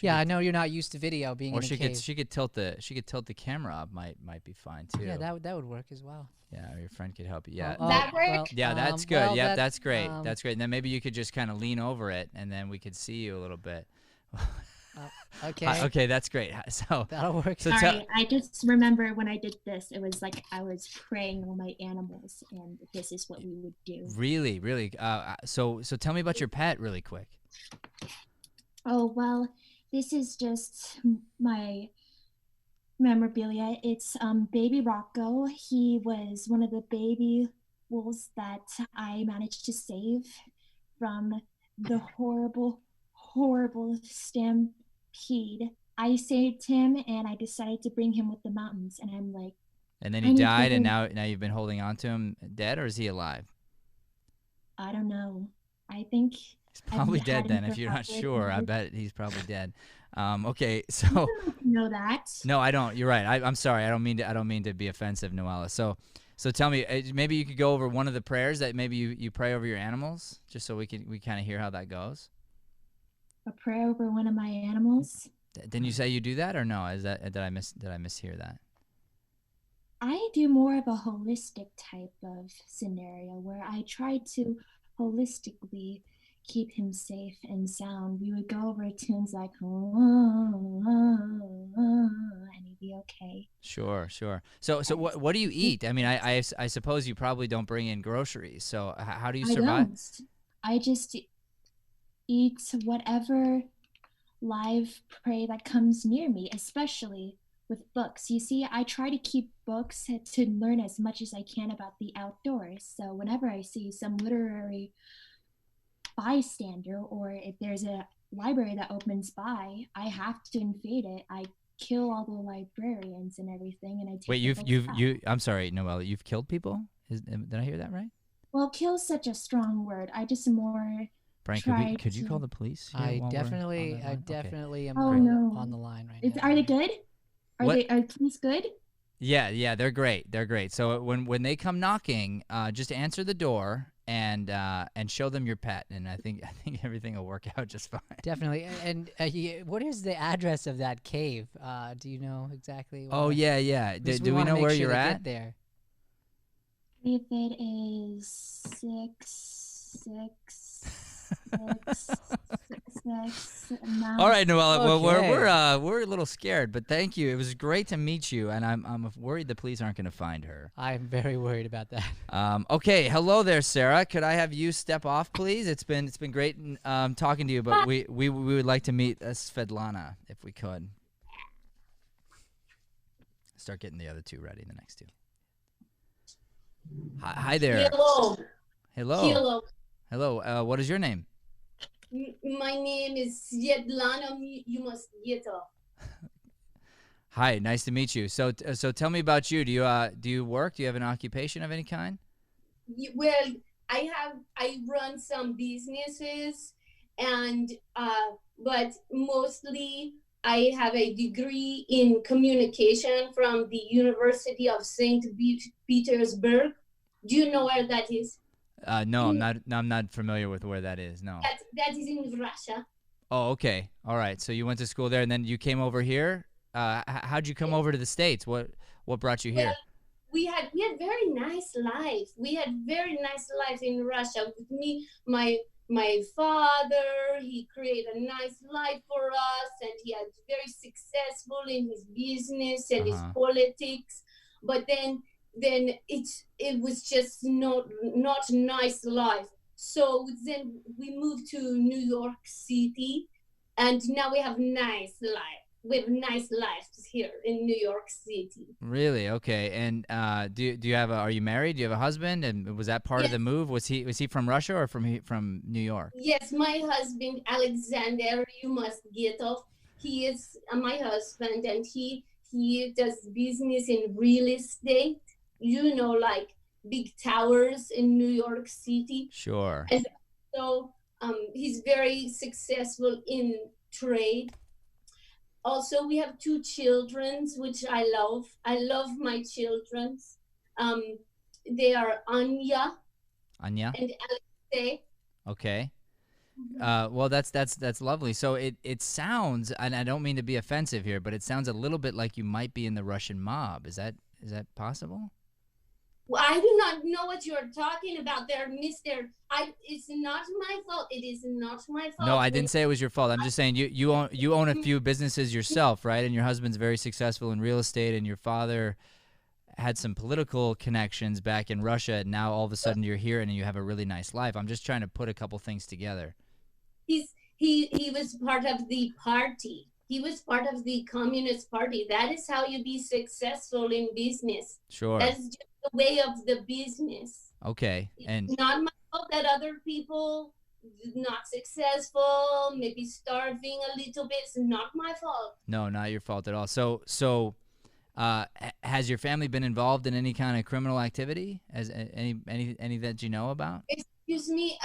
Speaker 7: Yeah. I know you're not used to video being
Speaker 6: Or
Speaker 7: in a
Speaker 6: she
Speaker 7: cave.
Speaker 6: could tilt the camera up. Might be fine too.
Speaker 7: Yeah, that would work as well.
Speaker 6: Yeah, or your friend could help you. Yeah.
Speaker 3: That work?
Speaker 7: Well,
Speaker 6: Yeah, that's good.
Speaker 7: well,
Speaker 6: Yeah, that's great. That's great. And then maybe you could just kind of lean over it, and then we could see you a little bit.
Speaker 7: Okay.
Speaker 6: Okay, that's great. So
Speaker 7: that'll work.
Speaker 6: So
Speaker 10: Sorry, I just remember when I did this, it was like I was praying on my animals, and this is what we would do.
Speaker 6: Really. So tell me about your pet really quick.
Speaker 10: Oh, well, this is just my memorabilia. It's baby Rocco. He was one of the baby wolves that I managed to save from the horrible stampede. I saved him, and I decided to bring him with the mountains, and I'm like,
Speaker 6: And then he died, and now you've been holding on to him. Dead, or is he alive?
Speaker 10: I don't know. I think
Speaker 6: he's probably dead then. If you're not sure, I bet he's probably dead. Okay, so
Speaker 10: know that.
Speaker 6: No, I don't. You're right. I'm sorry. I don't mean to be offensive, Noella. So tell me, maybe you could go over one of the prayers that maybe you pray over your animals, just so we kind of hear how that goes.
Speaker 10: A prayer over one of my animals.
Speaker 6: Didn't you say you do that, or no? Did I mishear that?
Speaker 10: I do more of a holistic type of scenario where I try to holistically keep him safe and sound. We would go over tunes like, and he'd be okay.
Speaker 6: Sure. So what do you eat? I mean, I suppose you probably don't bring in groceries. So how do you survive?
Speaker 10: I just eat whatever live prey that comes near me, especially with books. You see, I try to keep books to learn as much as I can about the outdoors. So whenever I see some literary bystander, or if there's a library that opens by, I have to invade it. I kill all the librarians and everything, and I take
Speaker 6: I'm sorry, Noella, you've killed people? Did I hear that right?
Speaker 10: Well, kill is such a strong word. I just more
Speaker 6: Brian, could you call the police?
Speaker 7: I definitely am on the line right now.
Speaker 10: Are they good? Are the police good?
Speaker 6: Yeah, they're great. They're great. So when they come knocking, just answer the door and show them your pet, and I think everything will work out just fine.
Speaker 7: Definitely. And what is the address of that cave? Do you know exactly?
Speaker 6: Oh yeah. Do we know where you're at?
Speaker 7: There.
Speaker 10: If it is 666.
Speaker 6: All right, Noella. Okay. Well, we're a little scared, but thank you. It was great to meet you, and I'm worried the police aren't going to find her.
Speaker 7: I'm very worried about that.
Speaker 6: Okay, hello there, Sarah. Could I have you step off, please? It's been great talking to you, but we would like to meet Svetlana if we could. Start getting the other two ready. The next two. Hi there. Hello. What is your name?
Speaker 11: My name is Svetlana. You must get up.
Speaker 6: Hi, nice to meet you. So tell me about you. Do you work? Do you have an occupation of any kind?
Speaker 11: Well, I run some businesses, and but mostly I have a degree in communication from the University of St. Petersburg. Do you know where that is?
Speaker 6: No, I'm not. No, I'm not familiar with where that is. No.
Speaker 11: That is in Russia.
Speaker 6: Oh, okay. All right. So you went to school there, and then you came over here. How'd you come over to the States? What brought you here?
Speaker 11: Well, we had very nice life. We had very nice life in Russia. With me, my father, he created a nice life for us, and he had very successful in his business and his politics. But then it was just not nice life. So then we moved to New York City, and now we have nice life. We have nice lives here in New York City.
Speaker 6: Really? Okay. And do you have are you married? Do you have a husband? And was that part of the move? Was he from Russia or from New York?
Speaker 11: Yes, my husband Alexander. You must get off. He is my husband, and he does business in real estate. You know, like big towers in New York City.
Speaker 6: Sure.
Speaker 11: And so he's very successful in trade. Also, we have 2 children, which I love. I love my children. They are Anya and Alexei.
Speaker 6: Okay. Well, that's lovely. So it sounds, and I don't mean to be offensive here, but it sounds a little bit like you might be in the Russian mob. Is that possible?
Speaker 11: Well, I do not know what you're talking about there, mister. It's not my fault. It is not my fault.
Speaker 6: No, I didn't say it was your fault. I'm just saying you own a few businesses yourself, right? And your husband's very successful in real estate, and your father had some political connections back in Russia, and now all of a sudden you're here and you have a really nice life. I'm just trying to put a couple things together.
Speaker 11: He was part of the party. He was part of the Communist Party. That is how you be successful in business.
Speaker 6: Sure.
Speaker 11: That's just the way of the business.
Speaker 6: Okay. And
Speaker 11: it's not my fault that other people not successful, maybe starving a little bit. It's not my fault.
Speaker 6: No, not your fault at all. So has your family been involved in any kind of criminal activity? As any that you know about?
Speaker 11: Excuse me.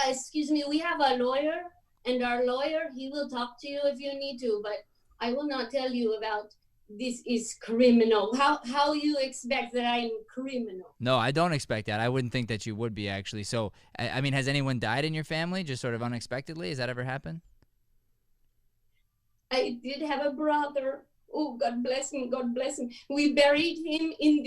Speaker 11: We have a lawyer, and our lawyer, he will talk to you if you need to, but I will not tell you about this is criminal. How you expect that I'm criminal?
Speaker 6: No, I don't expect that. I wouldn't think that you would be, actually. So, I mean, has anyone died in your family just sort of unexpectedly? Has that ever happened?
Speaker 11: I did have a brother. Oh, God bless him. God bless him. We buried him in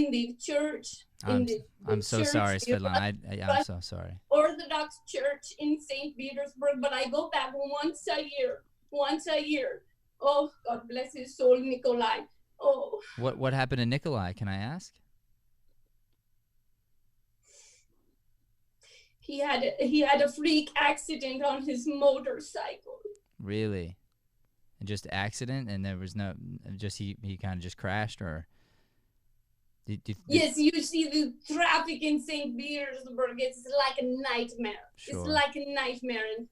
Speaker 11: the church.
Speaker 6: I'm so sorry, Svetlana. I'm so sorry.
Speaker 11: Orthodox Church in St. Petersburg, but I go back once a year. Oh, God bless his soul, Nikolai. Oh.
Speaker 6: What happened to Nikolai, can I ask?
Speaker 11: He had a freak accident on his motorcycle.
Speaker 6: Really? And just accident, and there was no, just he kind of just crashed, or?
Speaker 11: Yes, you see the traffic in St. Petersburg. It's like a nightmare.
Speaker 6: Sure.
Speaker 11: It's like a nightmare, and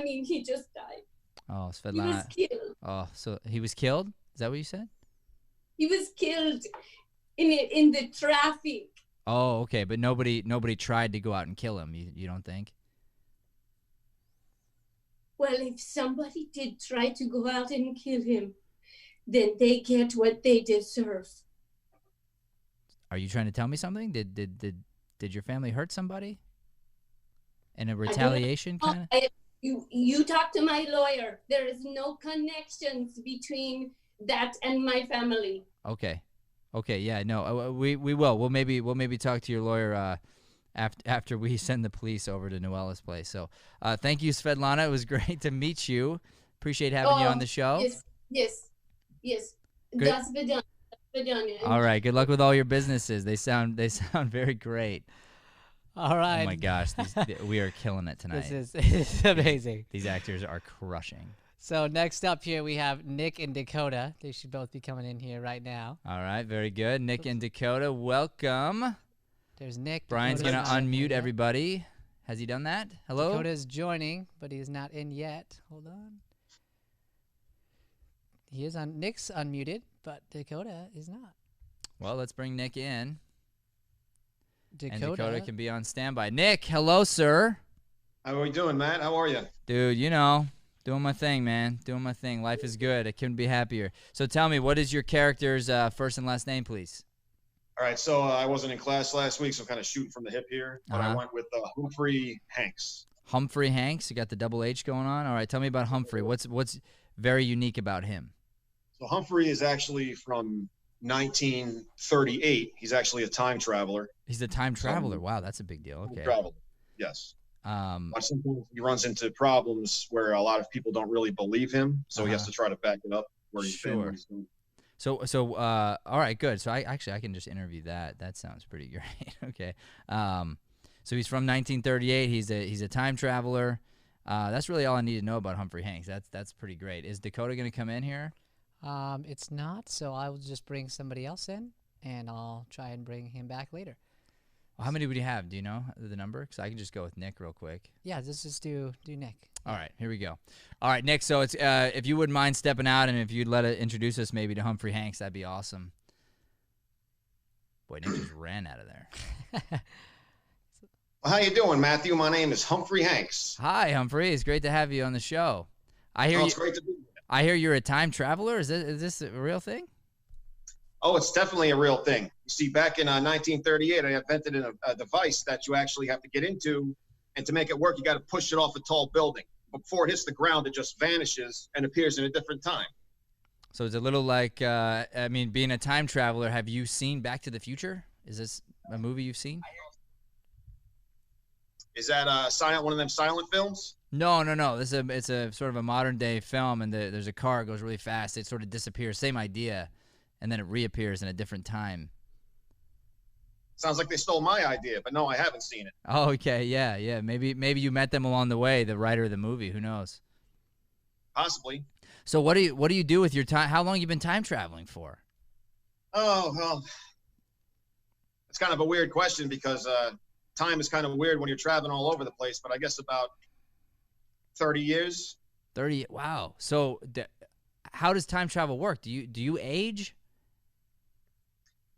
Speaker 11: he just died.
Speaker 6: Oh, Svetlana.
Speaker 11: He was killed.
Speaker 6: Oh, so he was killed? Is that what you said?
Speaker 11: He was killed in the traffic.
Speaker 6: Oh, okay, but nobody tried to go out and kill him. You don't think?
Speaker 11: Well, if somebody did try to go out and kill him, then they get what they deserve.
Speaker 6: Are you trying to tell me something? Did your family hurt somebody? In a retaliation kind of?
Speaker 11: You talk to my lawyer. There is no connections between that and my family.
Speaker 6: Okay, yeah, no, we will. We'll maybe talk to your lawyer after we send the police over to Noella's place. So, thank you, Svetlana. It was great to meet you. Appreciate having you on the show.
Speaker 11: Yes.
Speaker 6: Good.
Speaker 11: Das Vidanya.
Speaker 6: All right. Good luck with all your businesses. They sound very great.
Speaker 7: All right.
Speaker 6: Oh my gosh, we are killing it tonight.
Speaker 7: This is amazing.
Speaker 6: These actors are crushing.
Speaker 7: So next up here we have Nick and Dakota. They should both be coming in here right now.
Speaker 6: All right, very good. Nick and Dakota, welcome.
Speaker 7: There's Nick.
Speaker 6: Brian's going to unmute everybody. Has he done that? Hello?
Speaker 7: Dakota's joining, but he is not in yet. Hold on. He is on. Nick's unmuted, but Dakota is not.
Speaker 6: Well, let's bring Nick in.
Speaker 7: Dakota.
Speaker 6: And Dakota can be on standby. Nick, hello, sir.
Speaker 13: How are we doing, Matt? How are you?
Speaker 6: Dude, doing my thing, man. Doing my thing. Life is good. I couldn't be happier. So tell me, what is your character's first and last name, please?
Speaker 13: All right, so I wasn't in class last week, so I'm kind of shooting from the hip here. But I
Speaker 6: Uh-huh.
Speaker 13: went with Humphrey Hanks.
Speaker 6: Humphrey Hanks, you got the double H going on. All right, tell me about Humphrey. What's very unique about him?
Speaker 13: So Humphrey is actually from 1938. He's actually a time traveler.
Speaker 6: He's a time traveler. Wow, that's a big deal. Okay.
Speaker 13: Traveler. Yes.
Speaker 6: But
Speaker 13: sometimes he runs into problems where a lot of people don't really believe him, so he has
Speaker 6: Uh-huh.
Speaker 13: to try to back it up where he's been.
Speaker 6: Sure.
Speaker 13: What he's doing.
Speaker 6: So all right, good. So I can just interview that. That sounds pretty great. Okay. So he's from 1938. He's a time traveler. That's really all I need to know about Humphrey Hanks. That's pretty great. Is Dakota going to come in here?
Speaker 7: It's not, so I will just bring somebody else in, and I'll try and bring him back later.
Speaker 6: Well, how many would you have? Do you know the number? Because I can just go with Nick real quick.
Speaker 7: Yeah, let's just do Nick.
Speaker 6: All right, here we go. All right, Nick. So it's if you wouldn't mind stepping out, and if you'd let it introduce us maybe to Humphrey Hanks, that'd be awesome. Boy, Nick just ran out of there.
Speaker 13: Well, how you doing, Matthew? My name is Humphrey Hanks.
Speaker 6: Hi, Humphrey. It's great to have you on the show. I hear
Speaker 13: It's great to be here.
Speaker 6: I hear you're a time traveler. Is this a real thing?
Speaker 13: Oh, it's definitely a real thing. You see, back in 1938, I invented a device that you actually have to get into, and to make it work, you got to push it off a tall building. Before it hits the ground, it just vanishes and appears in a different time.
Speaker 6: So it's a little like, being a time traveler, have you seen Back to the Future? Is this a movie you've seen?
Speaker 13: Is that one of them silent films?
Speaker 6: No. It's a sort of a modern day film, and there's a car that goes really fast. It sort of disappears. Same idea, and then it reappears in a different time.
Speaker 13: Sounds like they stole my idea, but no, I haven't seen it.
Speaker 6: Oh, okay, yeah. Maybe you met them along the way, the writer of the movie. Who knows?
Speaker 13: Possibly.
Speaker 6: So what do you do with your time? How long have you been time traveling for?
Speaker 13: Oh, well, it's kind of a weird question because time is kind of weird when you're traveling all over the place, but I guess about 30 years.
Speaker 6: 30. Wow. So how does time travel work? Do you age?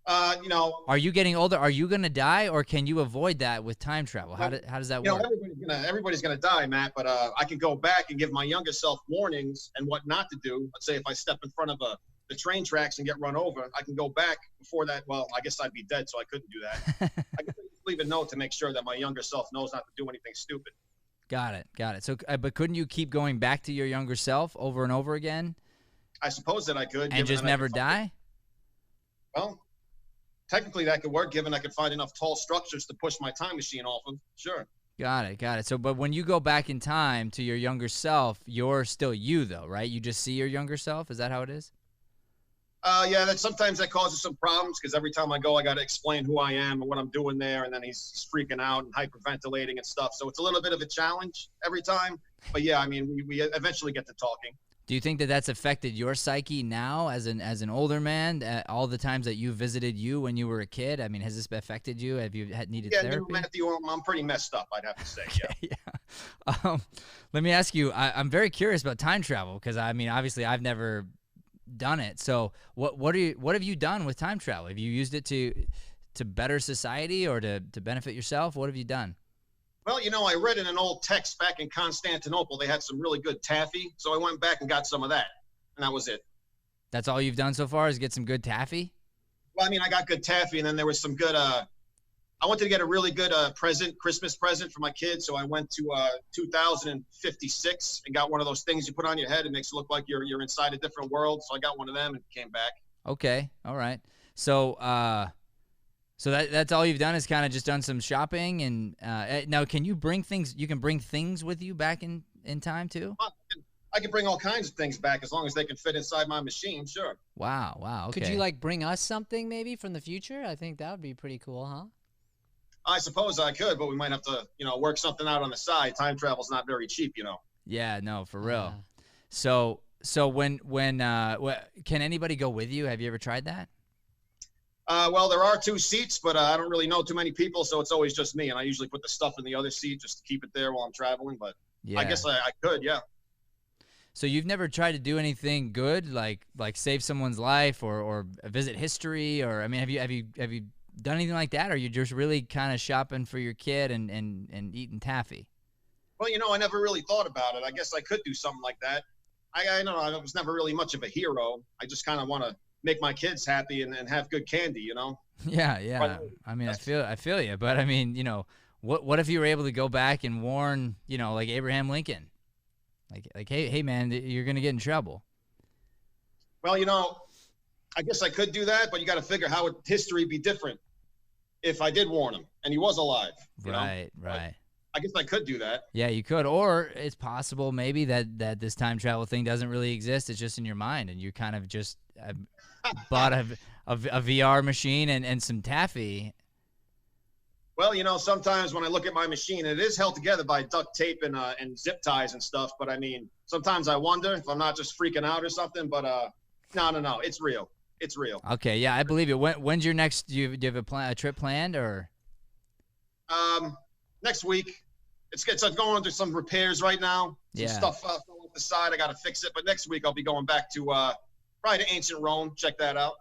Speaker 6: Are you getting older? Are you going to die, or can you avoid that with time travel? How does that work?
Speaker 13: Everybody's gonna die, Matt, but I can go back and give my younger self warnings and what not to do. Let's say if I step in front of the train tracks and get run over, I can go back before that. Well, I guess I'd be dead, so I couldn't do that. I can leave a note to make sure that my younger self knows not to do anything stupid.
Speaker 6: Got it. So, but couldn't you keep going back to your younger self over and over again?
Speaker 13: I suppose that I could.
Speaker 6: And just never die?
Speaker 13: Well, technically that could work, given I could find enough tall structures to push my time machine off of. Sure.
Speaker 6: Got it. So, but when you go back in time to your younger self, you're still you, though, right? You just see your younger self? Is that how it is?
Speaker 13: Yeah, sometimes that causes some problems because every time I go, I got to explain who I am and what I'm doing there, and then he's freaking out and hyperventilating and stuff. So it's a little bit of a challenge every time. But yeah, I mean, we eventually get to talking.
Speaker 6: Do you think that that's affected your psyche now as an older man? All the times that you visited you when you were a kid, I mean, has this affected you? Have you needed therapy?
Speaker 13: Yeah, Matthew, I'm pretty messed up, I'd have to say.
Speaker 6: Yeah. Let me ask you. I'm very curious about time travel because I mean, obviously, I've never done it. So, what have you done with time travel? Have you used it to better society or to benefit yourself? What have you done?
Speaker 13: Well, I read in an old text back in Constantinople, they had some really good taffy. So I went back and got some of that. And that was it.
Speaker 6: That's all you've done so far is get some good taffy?
Speaker 13: Well, I mean, I got good taffy, and then there was some good, I wanted to get a really good Christmas present for my kids. So I went to 2056 and got one of those things you put on your head. It makes it look like you're inside a different world. So I got one of them and came back.
Speaker 6: Okay. All right. So, So that's all you've done is kind of just done some shopping. And now, can you bring things? You can bring things with you back in time too?
Speaker 13: I can bring all kinds of things back as long as they can fit inside my machine, sure.
Speaker 6: Wow. Okay.
Speaker 7: Could you bring us something maybe from the future? I think that would be pretty cool, huh?
Speaker 13: I suppose I could, but we might have to, work something out on the side. Time travel's not very cheap,
Speaker 6: Yeah, no, for real. So when can anybody go with you? Have you ever tried that?
Speaker 13: Well, there are 2 seats, but I don't really know too many people, so it's always just me. And I usually put the stuff in the other seat just to keep it there while I'm traveling. But yeah. I guess I could, yeah.
Speaker 6: So you've never tried to do anything good, like save someone's life or visit history, or I mean, have you done anything like that, or are you just really kind of shopping for your kid and eating taffy?
Speaker 13: Well, I never really thought about it. I guess I could do something like that. I know I was never really much of a hero. I just kind of want to make my kids happy and have good candy, you know?
Speaker 6: Yeah, yeah.
Speaker 13: Right.
Speaker 6: I mean, I feel you, but I mean, what if you were able to go back and warn, like Abraham Lincoln, like, hey, man, you're gonna get in trouble.
Speaker 13: Well, I guess I could do that, but you got to figure how would history be different if I did warn him and he was alive. You know?
Speaker 6: Right.
Speaker 13: I guess I could do that.
Speaker 6: Yeah, you could, or it's possible maybe that this time travel thing doesn't really exist. It's just in your mind, and you kind of just bought a VR machine and some taffy.
Speaker 13: Well, sometimes when I look at my machine, it is held together by duct tape and zip ties and stuff. But I mean, sometimes I wonder if I'm not just freaking out or something. But no, it's real. It's real.
Speaker 6: Okay, yeah, I believe it. When's your next? Do you have a trip planned or?
Speaker 13: Next week. It's going under some repairs right now. Some stuff fell off the side. I got to fix it. But next week I'll be going back to probably to ancient Rome. Check that out.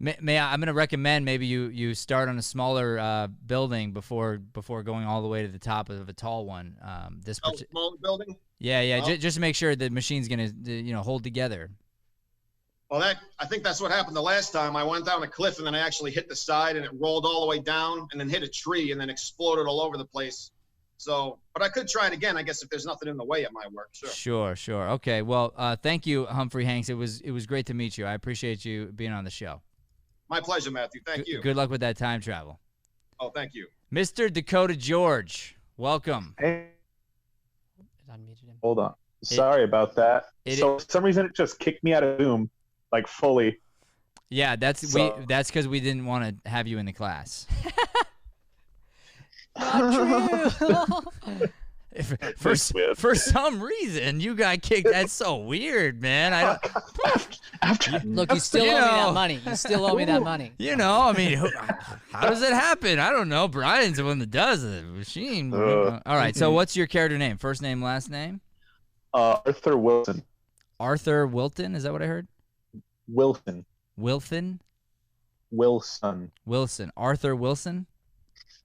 Speaker 6: I'm going to recommend maybe you start on a smaller building before going all the way to the top of a tall one.
Speaker 13: Smaller building.
Speaker 6: Yeah. Oh. Just to make sure the machine's going to hold together.
Speaker 13: Well, I think that's what happened the last time. I went down a cliff and then I actually hit the side and it rolled all the way down and then hit a tree and then exploded all over the place. So, but I could try it again, I guess, if there's nothing in the way at my work. Sure.
Speaker 6: Sure. Okay. Well, thank you, Humphrey Hanks. It was great to meet you. I appreciate you being on the show.
Speaker 13: My pleasure, Matthew. Thank you.
Speaker 6: Good luck with that time travel.
Speaker 13: Oh, thank you.
Speaker 6: Mr. Dakota George, welcome.
Speaker 4: Hey. Hold on. Sorry about that. So for some reason it just kicked me out of Zoom, like fully.
Speaker 6: Yeah, that's because we didn't want to have you in the class.
Speaker 7: Not true.
Speaker 6: For some reason, you got kicked. That's so weird, man.
Speaker 7: Look, you still owe me that money. You still owe me that money.
Speaker 6: I mean, how does it happen? I don't know. Brian's the one that does the machine. All right. So, what's your character name? First name, last name?
Speaker 4: Arthur Wilson.
Speaker 6: Arthur Wilton. Is that what I heard?
Speaker 4: Wilson.
Speaker 6: Wilson.
Speaker 4: Wilson.
Speaker 6: Arthur Wilson.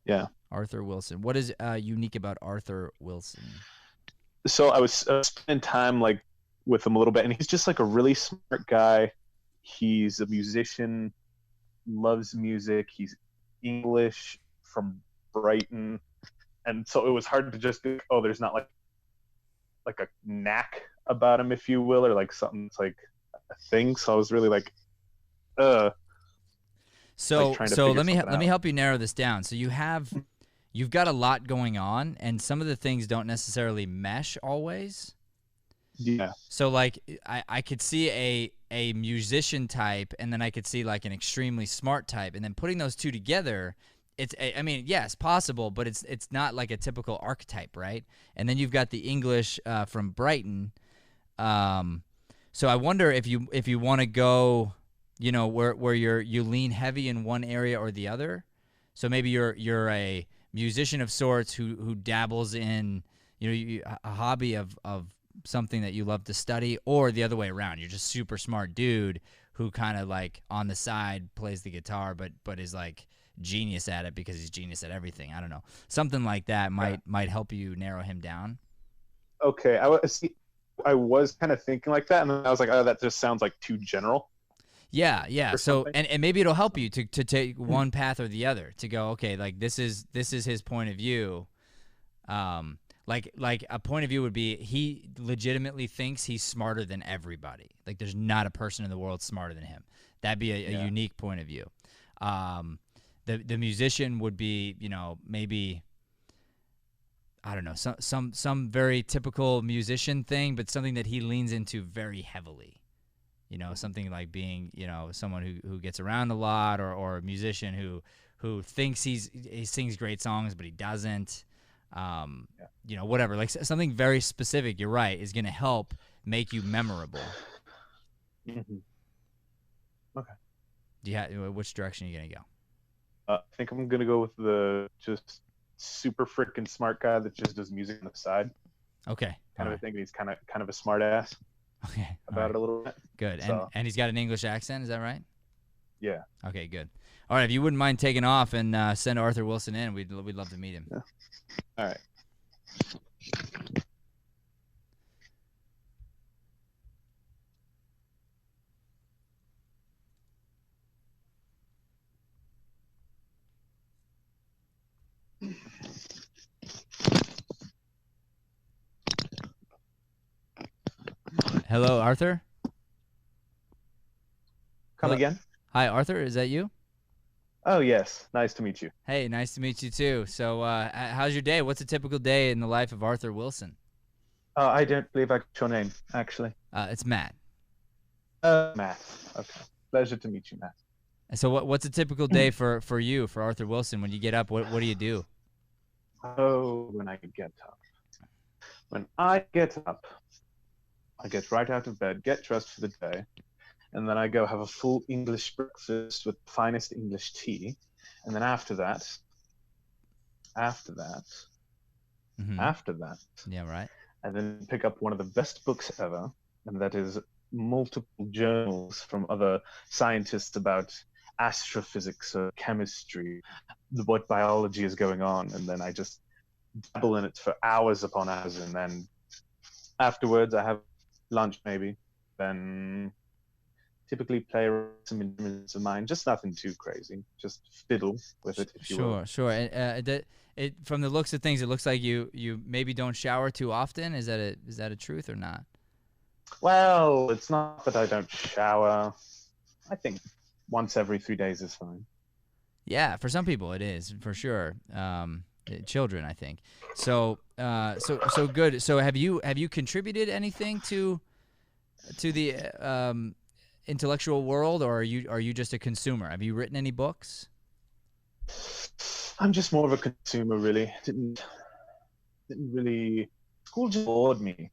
Speaker 4: Yeah.
Speaker 6: Arthur Wilson. What is unique about Arthur Wilson?
Speaker 4: So I was spending time with him a little bit, and he's just like a really smart guy. He's a musician, loves music. He's English from Brighton, and so it was hard to just think, oh, there's not like a knack about him, if you will, or like something that's like a thing. So I was really like,
Speaker 6: So let me help you narrow this down. So you've got a lot going on, and some of the things don't necessarily mesh always.
Speaker 4: Yeah.
Speaker 6: So like I could see a musician type, and then I could see like an extremely smart type, and then putting those two together, I mean, yes, possible, but it's not like a typical archetype, right? And then you've got the English from Brighton. So I wonder if you want to go, where you lean heavy in one area or the other. So maybe you're a musician of sorts who dabbles in a hobby of something that you love to study, or the other way around. You're just super smart dude who kind of like on the side plays the guitar, but is like genius at it because he's genius at everything. I don't know. Something like that might help you narrow him down.
Speaker 4: Okay, I was kind of thinking like that, and then I was like, oh, that just sounds like too general.
Speaker 6: Yeah. So and maybe it'll help you to take one path or the other, to go, okay, like this is his point of view. Like a point of view would be he legitimately thinks he's smarter than everybody. Like there's not a person in the world smarter than him. That'd be a unique point of view. The musician would be, maybe, I don't know, some very typical musician thing, but something that he leans into very heavily. Something like being, someone who gets around a lot, or a musician who thinks he sings great songs, but he doesn't. Whatever, like something very specific, you're right, is going to help make you memorable.
Speaker 4: Mm-hmm. Okay.
Speaker 6: Which direction are you going to go?
Speaker 4: I think I'm going to go with the just super freaking smart guy that just does music on the side.
Speaker 6: Okay.
Speaker 4: Kind of a thing. He's kind of a smart ass.
Speaker 6: Okay.
Speaker 4: About it a little bit.
Speaker 6: Good.
Speaker 4: So.
Speaker 6: And he's got an English accent, is that right?
Speaker 4: Yeah.
Speaker 6: Okay, good. All right, if you wouldn't mind taking off and send Arthur Wilson in, we'd love to meet him.
Speaker 4: Yeah. All right.
Speaker 6: Hello, Arthur?
Speaker 4: Come
Speaker 6: Hello?
Speaker 4: again?
Speaker 6: Hi, Arthur. Is that you?
Speaker 4: Oh, yes. Nice to meet you.
Speaker 6: Hey, nice to meet you too. So, how's your day? What's a typical day in the life of Arthur Wilson?
Speaker 4: I don't believe I got your name, actually.
Speaker 6: It's Matt.
Speaker 4: Matt. Okay. Pleasure to meet you, Matt.
Speaker 6: And so, what's a typical day for you, for Arthur Wilson? When you get up, what do you do?
Speaker 4: Oh, when I get up. When I get up, I get right out of bed, get dressed for the day, and then I go have a full English breakfast with the finest English tea. And then after that,
Speaker 6: yeah, right.
Speaker 4: I then pick up one of the best books ever, and that is multiple journals from other scientists about astrophysics or chemistry, what biology is going on, and then I just dabble in it for hours upon hours, and then afterwards I have lunch maybe, then typically play some instruments of mine, just nothing too crazy, just fiddle with it if you will.
Speaker 6: Sure. And from the looks of things, it looks like you maybe don't shower too often. Is that a truth or not?
Speaker 4: Well, it's not that I don't shower. I think once every 3 days is fine.
Speaker 6: Yeah, for some people it is, for sure. Children, I think. So good. So have you contributed anything to the intellectual world, or are you just a consumer? Have you written any books?
Speaker 4: I'm just more of a consumer, really. Didn't really. School just bored me.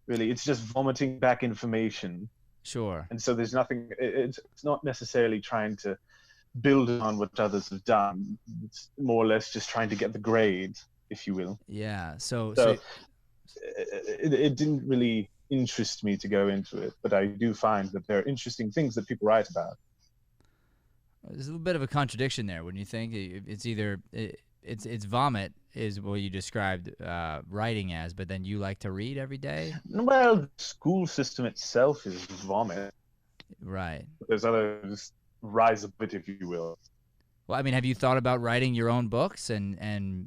Speaker 4: Really, it's just vomiting back information.
Speaker 6: Sure.
Speaker 4: And so there's nothing. It's not necessarily trying to build on what others have done. It's more or less just trying to get the grade, if you will.
Speaker 6: Yeah. So
Speaker 4: it didn't really interest me to go into it, but I do find that there are interesting things that people write about.
Speaker 6: There's a little bit of a contradiction there, wouldn't you think? It's either it's vomit is what you described writing as, but then you like to read every day?
Speaker 4: Well, the school system itself is vomit.
Speaker 6: Right.
Speaker 4: But there's others rise a bit, if you will.
Speaker 6: Well, I mean, have you thought about writing your own books and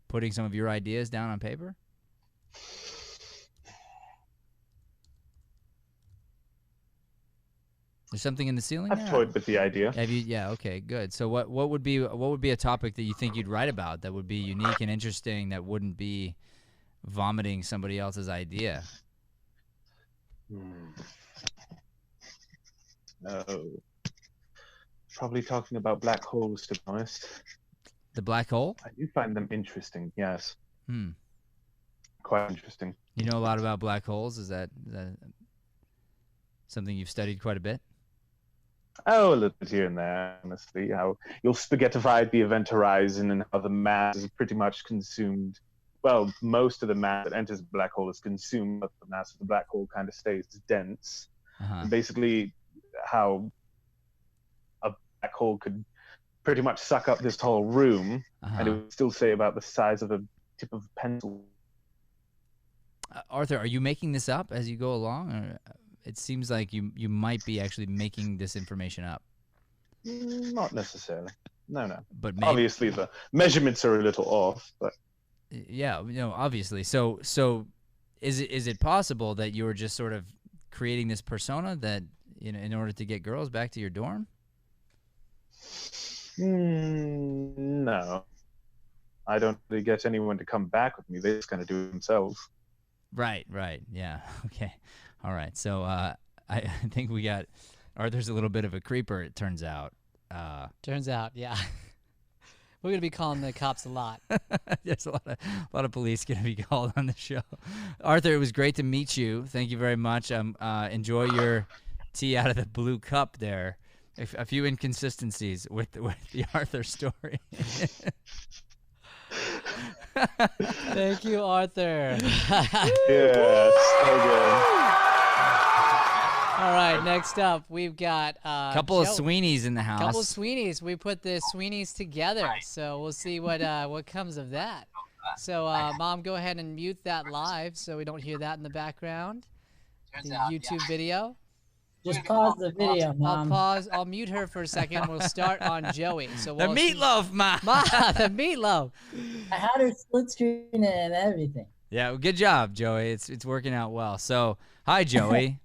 Speaker 6: putting some of your ideas down on paper? There's something in the ceiling
Speaker 4: I've
Speaker 6: there?
Speaker 4: toyed with the idea.
Speaker 6: Have you? Yeah. Okay. Good. So what would be a topic that you think you'd write about that would be unique and interesting, that wouldn't be vomiting somebody else's idea?
Speaker 4: No. Probably talking about black holes, to be honest.
Speaker 6: The black hole?
Speaker 4: I do find them interesting. Yes. Quite interesting.
Speaker 6: You know a lot about black holes. Is that something you've studied quite a bit?
Speaker 4: Oh, a little bit here and there, honestly. How you'll spaghettify the event horizon and how the mass is pretty much consumed. Well, most of the mass that enters the black hole is consumed, but the mass of the black hole kind of stays dense. And basically, how a black hole could pretty much suck up this whole room, and it would still say about the size of a tip of a pencil.
Speaker 6: Arthur, are you making this up as you go along? Or it seems like you might be actually making this information up.
Speaker 4: Not necessarily. No.
Speaker 6: But maybe,
Speaker 4: obviously the measurements are a little off, but
Speaker 6: yeah, obviously. So is it possible that you were just sort of creating this persona that in order to get girls back to your dorm?
Speaker 4: No. I don't really get anyone to come back with me. They just kind of do it themselves.
Speaker 6: Right. Yeah. Okay. All right. So I think we got Arthur's a little bit of a creeper, it turns out.
Speaker 7: Yeah. We're going to be calling the cops a lot.
Speaker 6: There's a lot of police going to be called on the show. Arthur, it was great to meet you. Thank you very much. Enjoy your tea out of the blue cup there. A few inconsistencies with the Arthur story.
Speaker 7: Thank you, Arthur.
Speaker 4: Yeah, so good.
Speaker 7: All right, next up, we've got
Speaker 6: couple of Sweeneys in the house.
Speaker 7: Couple of Sweeneys. We put the Sweeneys together, so we'll see what comes of that. So, Mom, go ahead and mute that live so we don't hear that in the background. The YouTube video.
Speaker 14: Just pause the video, Mom.
Speaker 7: I'll mute her for a second. We'll start on Joey. So
Speaker 6: The meatloaf, Ma.
Speaker 7: The meatloaf.
Speaker 14: I had her split screen and everything.
Speaker 6: Yeah, well, good job, Joey. It's working out well. So, hi, Joey.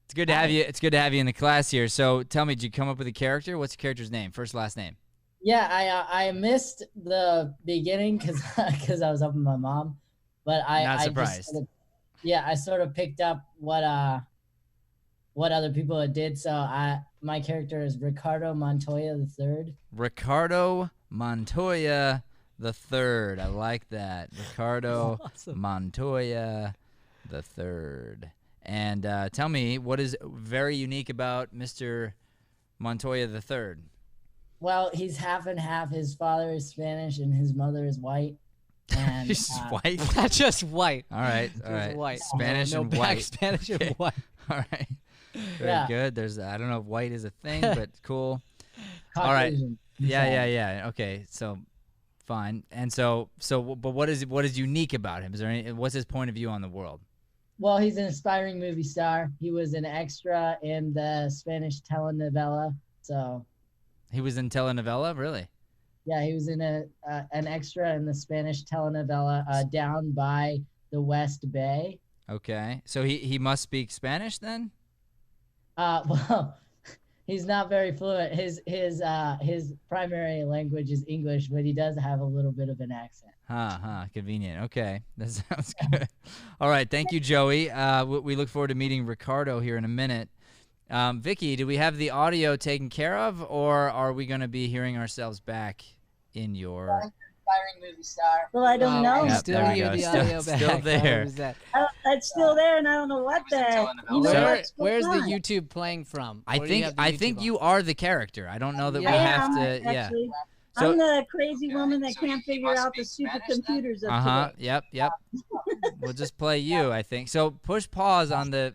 Speaker 6: It's good to have you. It's good to have you in the class here. So, tell me, did you come up with a character? What's your character's name? First, last name.
Speaker 14: Yeah, I missed the beginning because I was up with my mom, but
Speaker 6: Not surprised.
Speaker 14: I sort of picked up what other people did. So my character is Ricardo Montoya III.
Speaker 6: Ricardo Montoya III. I like that. Ricardo Montoya III. And tell me, what is very unique about Mr. Montoya III?
Speaker 14: Well, he's half and half. His father is Spanish and his mother is white. And
Speaker 6: He's white?
Speaker 7: Not just white.
Speaker 6: All right, all
Speaker 7: Just
Speaker 6: right.
Speaker 7: white.
Speaker 6: Spanish
Speaker 7: No
Speaker 6: and
Speaker 7: black,
Speaker 6: white.
Speaker 7: Spanish and
Speaker 6: Okay.
Speaker 7: white.
Speaker 6: All right. Very
Speaker 14: Yeah.
Speaker 6: good. I don't know if white is a thing, but cool. All right.
Speaker 14: Caucasian.
Speaker 6: Yeah. Okay. So, fine. And but what is unique about him? Is there what's his point of view on the world?
Speaker 14: Well, he's an aspiring movie star. He was an extra in the Spanish telenovela. So,
Speaker 6: He was in telenovela, really?
Speaker 14: yeah, he was in an extra in the Spanish telenovela Down by the West Bay.
Speaker 6: Okay. So he must speak Spanish then?
Speaker 14: Well, he's not very fluent. His primary language is English, but he does have a little bit of an accent.
Speaker 6: Convenient. Okay. That sounds good. All right. Thank you, Joey. We look forward to meeting Ricardo here in a minute. Vicky, do we have the audio taken care of, or are we going to be hearing ourselves back in your...
Speaker 14: Aspiring movie star.
Speaker 8: Well, I don't know.
Speaker 6: Yep,
Speaker 7: Still
Speaker 6: there we
Speaker 7: hear
Speaker 6: go.
Speaker 7: the
Speaker 6: Still-
Speaker 7: audio
Speaker 6: still
Speaker 7: back.
Speaker 6: there.
Speaker 7: How was that?
Speaker 8: It's still there, and I don't know what the. You know what's going
Speaker 7: Where's the
Speaker 8: on.
Speaker 7: YouTube playing from?
Speaker 6: I
Speaker 7: Where do you
Speaker 6: think
Speaker 7: have the
Speaker 6: I
Speaker 7: YouTube
Speaker 6: think
Speaker 7: on?
Speaker 6: you are the character. I don't know that we
Speaker 8: I
Speaker 6: have
Speaker 8: am,
Speaker 6: to... Yeah.
Speaker 8: actually.
Speaker 6: So-
Speaker 8: I'm the crazy woman that can't figure out the stupid computers of today.
Speaker 6: Yep. We'll just play you, I think. So push pause on the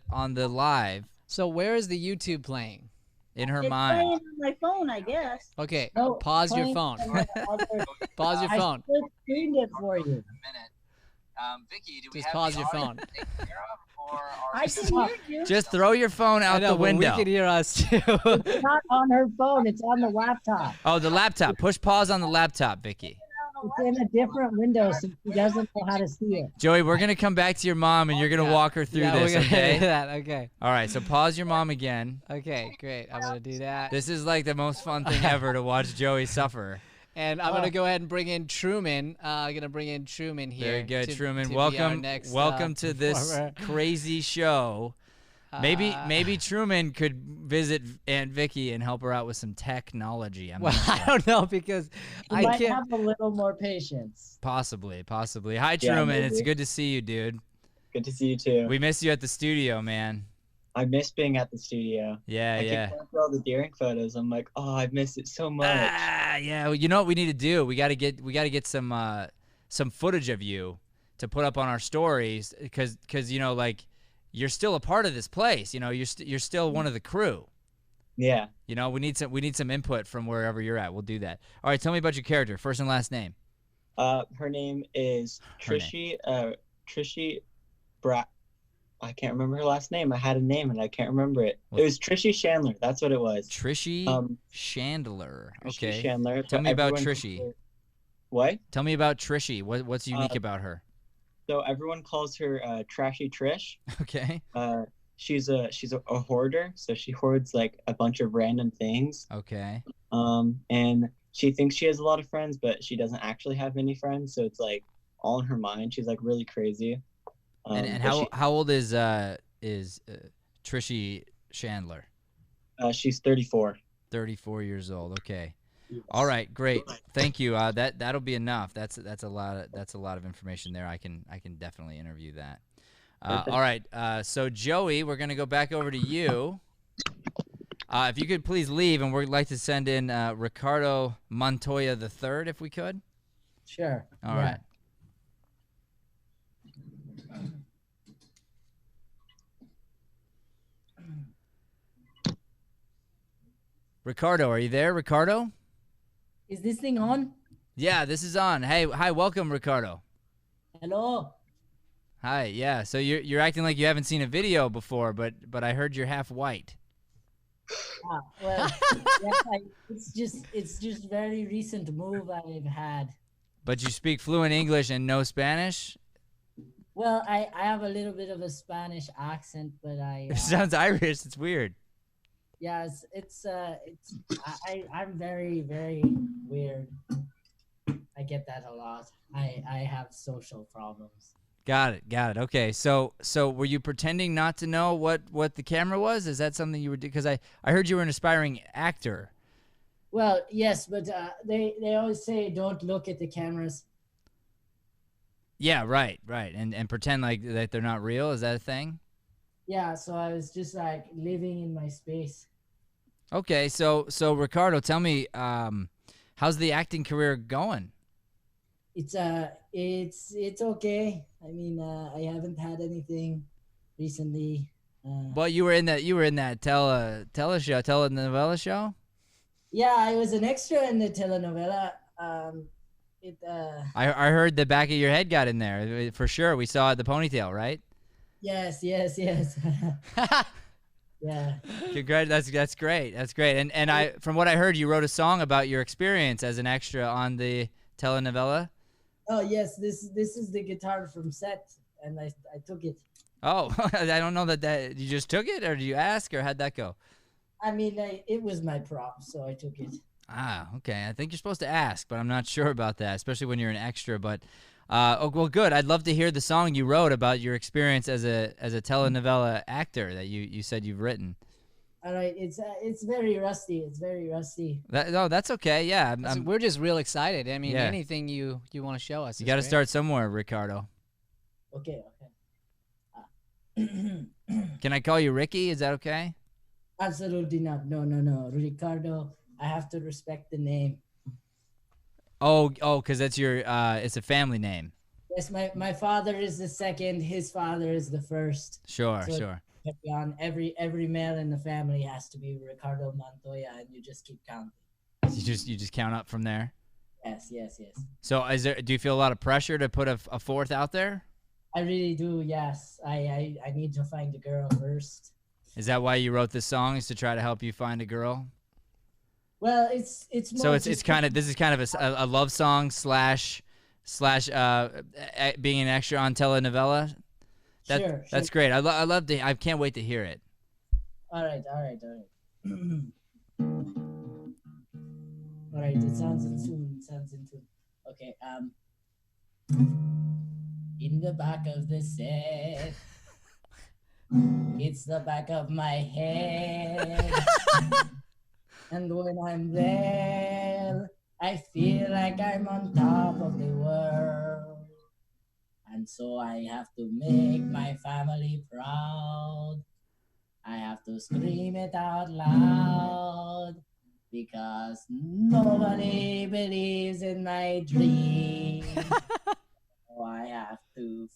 Speaker 6: live
Speaker 7: So where is the YouTube playing?
Speaker 6: in her
Speaker 8: It's
Speaker 6: mind.
Speaker 8: playing on my phone, I guess.
Speaker 7: Okay,
Speaker 14: No,
Speaker 7: pause your
Speaker 14: playing
Speaker 7: phone.
Speaker 14: on my other-
Speaker 7: Pause your
Speaker 14: I
Speaker 7: phone.
Speaker 14: split screened it for you.
Speaker 6: Vicky, do
Speaker 7: Just pause your phone.
Speaker 8: I can hear you.
Speaker 6: Just throw your phone
Speaker 7: I
Speaker 6: out
Speaker 7: know,
Speaker 6: the
Speaker 7: but
Speaker 6: window.
Speaker 7: we can hear us too.
Speaker 14: It's not on her phone. It's on the laptop.
Speaker 6: Oh, the laptop. Push pause on the laptop, Vicky.
Speaker 14: It's in a different window, so she doesn't know how to see it.
Speaker 6: Joey, we're going to come back to your mom, and you're going to walk her through
Speaker 7: Yeah,
Speaker 6: this,
Speaker 7: we're gonna
Speaker 6: okay?
Speaker 7: do that. Okay.
Speaker 6: All right, so pause your mom again.
Speaker 7: Okay, great. I'm gonna do that.
Speaker 6: This is like the most fun thing ever to watch Joey suffer.
Speaker 7: And I'm gonna go ahead and bring in Truman. I'm gonna bring in Truman here.
Speaker 6: Very good,
Speaker 7: to-
Speaker 6: Truman.
Speaker 7: to be our
Speaker 6: Welcome,
Speaker 7: next,
Speaker 6: welcome to this
Speaker 7: performer.
Speaker 6: crazy show. Maybe Truman could visit Aunt Vicky and help her out with some technology. I'm
Speaker 7: Well,
Speaker 6: not
Speaker 7: I
Speaker 6: sure.
Speaker 7: don't know because
Speaker 14: You
Speaker 7: I
Speaker 14: might
Speaker 7: can't.
Speaker 14: have a little more patience.
Speaker 6: Possibly. Hi,
Speaker 9: Yeah,
Speaker 6: Truman. It's
Speaker 14: maybe.
Speaker 6: good to see you, dude.
Speaker 9: Good to see you too.
Speaker 6: We miss you at the studio, man.
Speaker 9: I miss being at the studio.
Speaker 6: Yeah,
Speaker 9: I
Speaker 6: yeah.
Speaker 9: keep going through all the Deering photos. I'm like, oh, I miss it so much.
Speaker 6: Yeah. Well, you know what we need to do? We got to get some footage of you to put up on our stories because you know, like, you're still a part of this place. You know, you're still one of the crew.
Speaker 9: Yeah.
Speaker 6: You know, we need some input from wherever you're at. We'll do that. All right, tell me about your character, first and last name.
Speaker 9: Her name is
Speaker 6: Her
Speaker 9: Trishy. Trishy Brat. I can't remember her last name. I had a name and I can't remember it.
Speaker 6: What?
Speaker 9: It was Trishy Chandler. That's what it was.
Speaker 6: Trishy Chandler.
Speaker 9: Trishy
Speaker 6: Okay.
Speaker 9: Chandler.
Speaker 6: Tell
Speaker 9: but
Speaker 6: me about
Speaker 9: everyone
Speaker 6: Trishy.
Speaker 9: calls her- What?
Speaker 6: Tell me about Trishy. What's unique about her?
Speaker 9: So everyone calls her Trashy Trish.
Speaker 6: Okay.
Speaker 9: She's a hoarder, so she hoards like a bunch of random things.
Speaker 6: Okay.
Speaker 9: And she thinks she has a lot of friends, but she doesn't actually have any friends. So it's like all in her mind. She's like really crazy.
Speaker 6: And
Speaker 9: but
Speaker 6: how old is Trishy Chandler?
Speaker 9: she's 34.
Speaker 6: 34 years old. Okay. All right, great. Thank you. That'll be enough. That's a lot of information there. I can definitely interview that. All right. So Joey, we're gonna go back over to you. If you could please leave, and we'd like to send in Ricardo Montoya III, if we could.
Speaker 14: Sure.
Speaker 6: All right. Ricardo, are you there, Ricardo?
Speaker 14: Is this thing on?
Speaker 6: Yeah, this is on. Hey, hi, welcome, Ricardo.
Speaker 14: Hello.
Speaker 6: Hi. Yeah. So you're acting like you haven't seen a video before, but I heard you're half white.
Speaker 14: Well, yes, it's just very recent move I've had.
Speaker 6: But you speak fluent English and no Spanish?
Speaker 14: Well, I have a little bit of a Spanish accent, but
Speaker 6: It sounds Irish. It's weird.
Speaker 14: yeah, I'm very, very weird. I get that a lot. I have social problems.
Speaker 6: Got it. Okay. So were you pretending not to know what the camera was? Is that something you were doing? Because I heard you were an aspiring actor.
Speaker 14: Well, yes, but they always say don't look at the cameras.
Speaker 6: Yeah, right. And pretend like that they're not real. Is that a thing?
Speaker 14: Yeah, so I was just like living in my space.
Speaker 6: Okay, so Ricardo, tell me, how's the acting career going?
Speaker 14: It's okay. I mean, I haven't had anything recently.
Speaker 6: Well, you were in that telenovela show.
Speaker 14: Yeah, I was an extra in the telenovela.
Speaker 6: I heard the back of your head got in there for sure. We saw the ponytail, right?
Speaker 14: Yes. Yeah.
Speaker 6: Congrats. That's great. And I, from what I heard, you wrote a song about your experience as an extra on the telenovela.
Speaker 14: Oh yes, this is the guitar from set, and I took it.
Speaker 6: Oh, I don't know that you just took it, or did you ask, or how'd that go?
Speaker 14: I mean, it was my prop, so I took it.
Speaker 6: Ah, okay. I think you're supposed to ask, but I'm not sure about that, especially when you're an extra. But, oh, well, good. I'd love to hear the song you wrote about your experience as a telenovela actor that you said you've written.
Speaker 14: All right, it's very rusty. It's very rusty.
Speaker 6: No, that's okay. Yeah,
Speaker 7: We're just real excited. I mean,
Speaker 6: Yeah.
Speaker 7: anything you want to show us.
Speaker 6: you
Speaker 7: is
Speaker 6: got to
Speaker 7: great.
Speaker 6: start somewhere, Ricardo.
Speaker 14: Okay.
Speaker 6: Can I call you Ricky? Is that okay?
Speaker 14: Absolutely not. No. Ricardo, I have to respect the name.
Speaker 6: Oh, because that's your it's a family name.
Speaker 14: Yes, my father is the second. His father is the first.
Speaker 6: Sure.
Speaker 14: On every male in the family has to be Ricardo Montoya, and you just keep counting.
Speaker 6: You just count up from there.
Speaker 14: Yes.
Speaker 6: So do you feel a lot of pressure to put a fourth out there?
Speaker 14: I really do. Yes, I need to find a girl first.
Speaker 6: Is that why you wrote this song? Is to try to help you find a girl?
Speaker 14: Well, it's more
Speaker 6: So it's
Speaker 14: just-
Speaker 6: kind of this is kind of a love song slash being an extra on telenovela. That's great. I love to. I can't wait to hear it.
Speaker 14: All right. All right. It sounds in tune. Okay. In the back of the set, it's the back of my head. And when I'm there, I feel like I'm on top of the world. And so I have to make my family proud. I have to scream it out loud because nobody believes in my dream. So I have to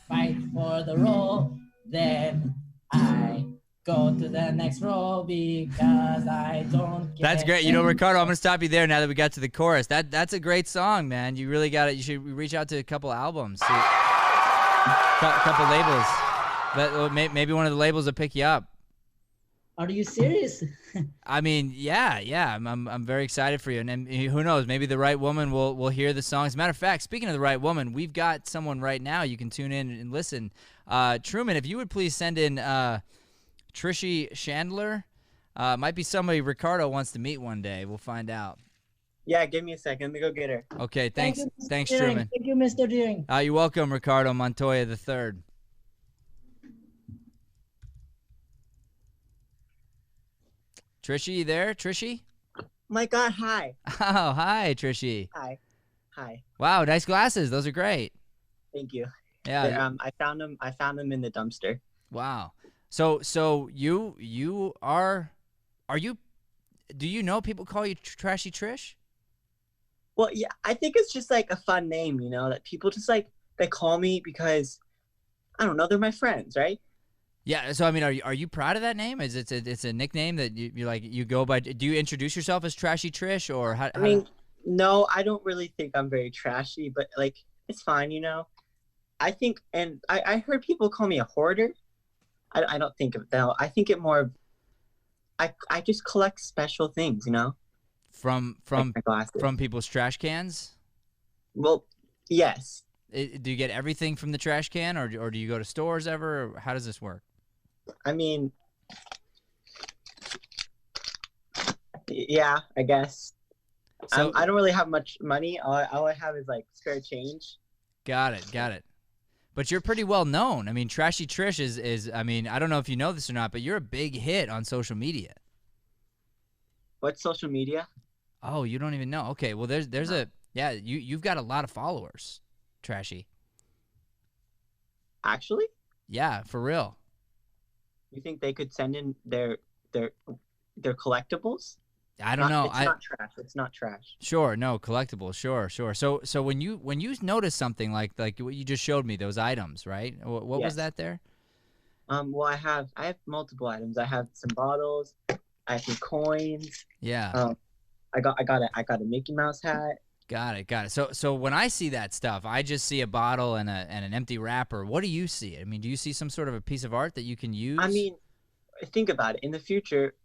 Speaker 14: fight for the role. Then I go to the next role because I don't get
Speaker 6: That's great. You know, Ricardo, I'm gonna stop you there now that we got to the chorus. That's a great song, man. You really got it. You should reach out to a couple albums, couple labels. Maybe one of the labels will pick you up.
Speaker 14: Are you serious?
Speaker 6: I mean, yeah. I'm very excited for you, and who knows? Maybe the right woman will hear the song. As a matter of fact, speaking of the right woman, we've got someone right now. You can tune in and listen. Truman, if you would please send in Trishy Chandler. Might be somebody Ricardo wants to meet one day. We'll find out.
Speaker 9: Yeah, give me a second. Let me go get her.
Speaker 6: Okay, thanks,
Speaker 14: Thank
Speaker 6: Truman.
Speaker 14: you, Mr. Deering.
Speaker 6: You're welcome, Ricardo Montoya III. Trishy, you there? Trishy?
Speaker 9: My God, hi.
Speaker 6: Oh, hi, Trishy.
Speaker 9: Hi.
Speaker 6: Wow, nice glasses. Those are great.
Speaker 9: Thank you.
Speaker 6: Yeah.
Speaker 9: I found them in the dumpster.
Speaker 6: Wow. So you are you? Do you know people call you Trashy Trish?
Speaker 9: Well, yeah, I think it's just like a fun name, you know, that people just like they call me because I don't know, they're my friends, right?
Speaker 6: Yeah. So I mean, are you proud of that name? Is it's a nickname that you like you go by? Do you introduce yourself as Trashy Trish or how?
Speaker 9: I mean, no, I don't really think I'm very trashy, but like it's fine, you know. I think, and I heard people call me a hoarder. I don't think of that. I think it more of, I just collect special things, you know?
Speaker 6: From
Speaker 9: Like my glasses.
Speaker 6: from people's trash cans?
Speaker 9: Well, yes.
Speaker 6: Do you get everything from the trash can, or do you go to stores ever? Or how does this work?
Speaker 9: I mean, yeah, I guess.
Speaker 6: So
Speaker 9: I don't really have much money. All I have is like spare change.
Speaker 6: got it. But you're pretty well known. I mean, Trashy Trish is I mean, I don't know if you know this or not, but you're a big hit on social media.
Speaker 9: What's social media?
Speaker 6: Oh, you don't even know. Okay, well there's a yeah, you've got a lot of followers, Trashy.
Speaker 9: Actually?
Speaker 6: Yeah, for real.
Speaker 9: You think they could send in their collectibles?
Speaker 6: I don't know.
Speaker 9: It's not trash. It's not trash.
Speaker 6: Sure, no, collectibles, sure. So when you notice something like what you just showed me, those items, right? What was
Speaker 9: Yes.
Speaker 6: that there?
Speaker 9: Well, I have multiple items. I have some bottles. I have some coins.
Speaker 6: Yeah.
Speaker 9: I got a Mickey Mouse hat.
Speaker 6: Got it. So when I see that stuff, I just see a bottle and an empty wrapper. What do you see? I mean, do you see some sort of a piece of art that you can use?
Speaker 9: I mean, think about it. In the future,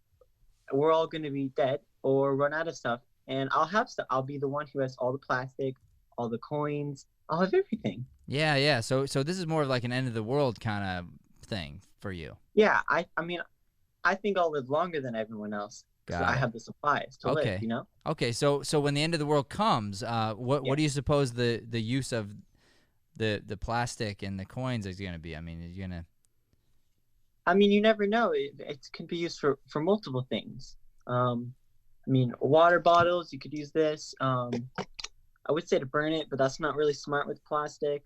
Speaker 9: we're all going to be dead or run out of stuff, and I'll have stuff. I'll be the one who has all the plastic, all the coins. I'll have everything.
Speaker 6: Yeah. So this is more of like an end of the world kind of thing for you.
Speaker 9: Yeah, I mean, I think I'll live longer than everyone else.
Speaker 6: Got
Speaker 9: I
Speaker 6: it.
Speaker 9: have the supplies to live, you know?
Speaker 6: Okay, so when the end of the world comes, what do you suppose the use of the plastic and the coins is going to be? I mean, is you going to...
Speaker 9: I mean, you never know. It can be used for multiple things. I mean, water bottles, you could use this. I would say to burn it, but that's not really smart with plastic.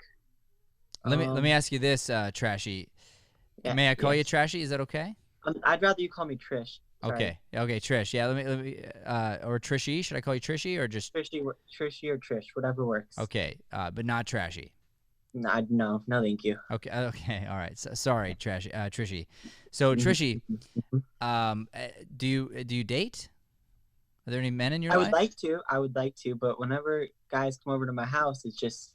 Speaker 6: Let me ask you this, Trashy.
Speaker 9: Yeah,
Speaker 6: May I call you
Speaker 9: yes.
Speaker 6: Trashy? Is that okay?
Speaker 9: I'd rather you call me Trish. Sorry.
Speaker 6: Okay, Trish. Yeah, let me or Trishy. Should I call you Trishy or just
Speaker 9: Trishy or Trish, whatever works.
Speaker 6: Okay, but not Trashy.
Speaker 9: No, thank you.
Speaker 6: Okay, all right. So, sorry, Trishy. So Trishy, do you date? Are there any men in your life?
Speaker 9: I would like to, but whenever guys come over to my house, it's just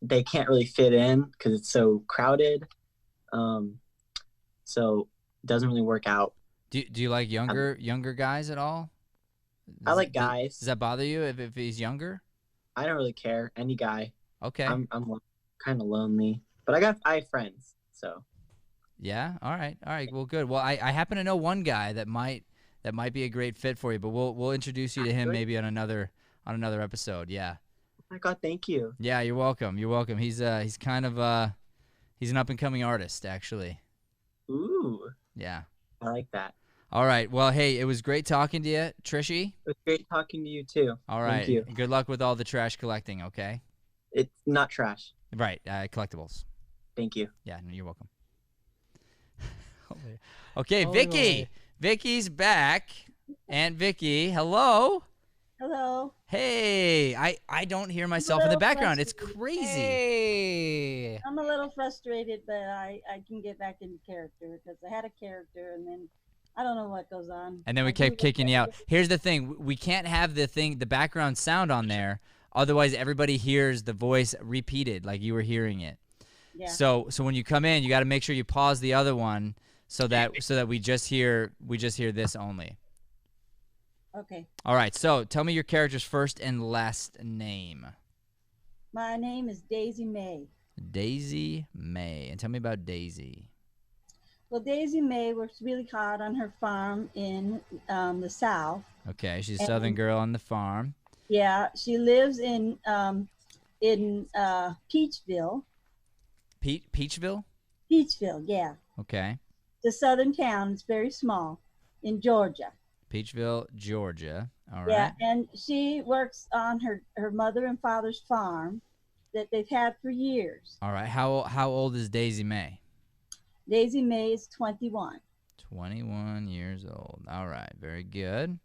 Speaker 9: they can't really fit in because it's so crowded. So it doesn't really work out.
Speaker 6: Do you like younger guys at all?
Speaker 9: I like guys.
Speaker 6: Does that bother you if he's younger?
Speaker 9: I don't really care. Any guy.
Speaker 6: Okay.
Speaker 9: I'm kind of lonely, but I have friends, so.
Speaker 6: Yeah. All right. Well, good. Well, I happen to know one guy that might be a great fit for you, but we'll introduce you to him maybe on another episode. Yeah.
Speaker 9: Oh my God, thank you.
Speaker 6: Yeah, you're welcome. He's kind of he's an up and coming artist actually.
Speaker 9: Ooh.
Speaker 6: Yeah.
Speaker 9: I like that.
Speaker 6: All right. Well, hey, it was great talking to you, Trishy.
Speaker 9: It was great talking to you too.
Speaker 6: All right.
Speaker 9: Thank you.
Speaker 6: Good luck with all the trash collecting, okay?
Speaker 9: It's not trash.
Speaker 6: Right. Collectibles.
Speaker 9: Thank you.
Speaker 6: Yeah, you're welcome. Okay, Vicky. Vicky's back. Aunt Vicky, hello.
Speaker 8: Hello.
Speaker 6: Hey, I don't hear myself in the background. It's crazy.
Speaker 7: Hey.
Speaker 8: I'm a little frustrated, but I can get back into character because I had a character and then I don't know what goes on.
Speaker 6: And then we kept kicking you out. Here's the thing. We can't have the background sound on there. Otherwise, everybody hears the voice repeated like you were hearing it.
Speaker 8: Yeah.
Speaker 6: So when you come in, you got to make sure you pause the other one so that we just hear this only.
Speaker 8: Okay.
Speaker 6: All right. So tell me your character's first and last name.
Speaker 8: My name is Daisy May.
Speaker 6: Daisy May. And tell me about Daisy.
Speaker 8: Well, Daisy May works really hard on her farm in the South.
Speaker 6: Okay, she's a Southern girl on the farm.
Speaker 8: Yeah, she lives in Peachville.
Speaker 6: Peachville?
Speaker 8: Peachville, yeah.
Speaker 6: Okay.
Speaker 8: It's a southern town. It's very small in Georgia.
Speaker 6: Peachville, Georgia. All right.
Speaker 8: Yeah, and she works on her mother and father's farm that they've had for years.
Speaker 6: All right. How old is Daisy May?
Speaker 8: Daisy May is 21.
Speaker 6: 21 years old. All right. Very good.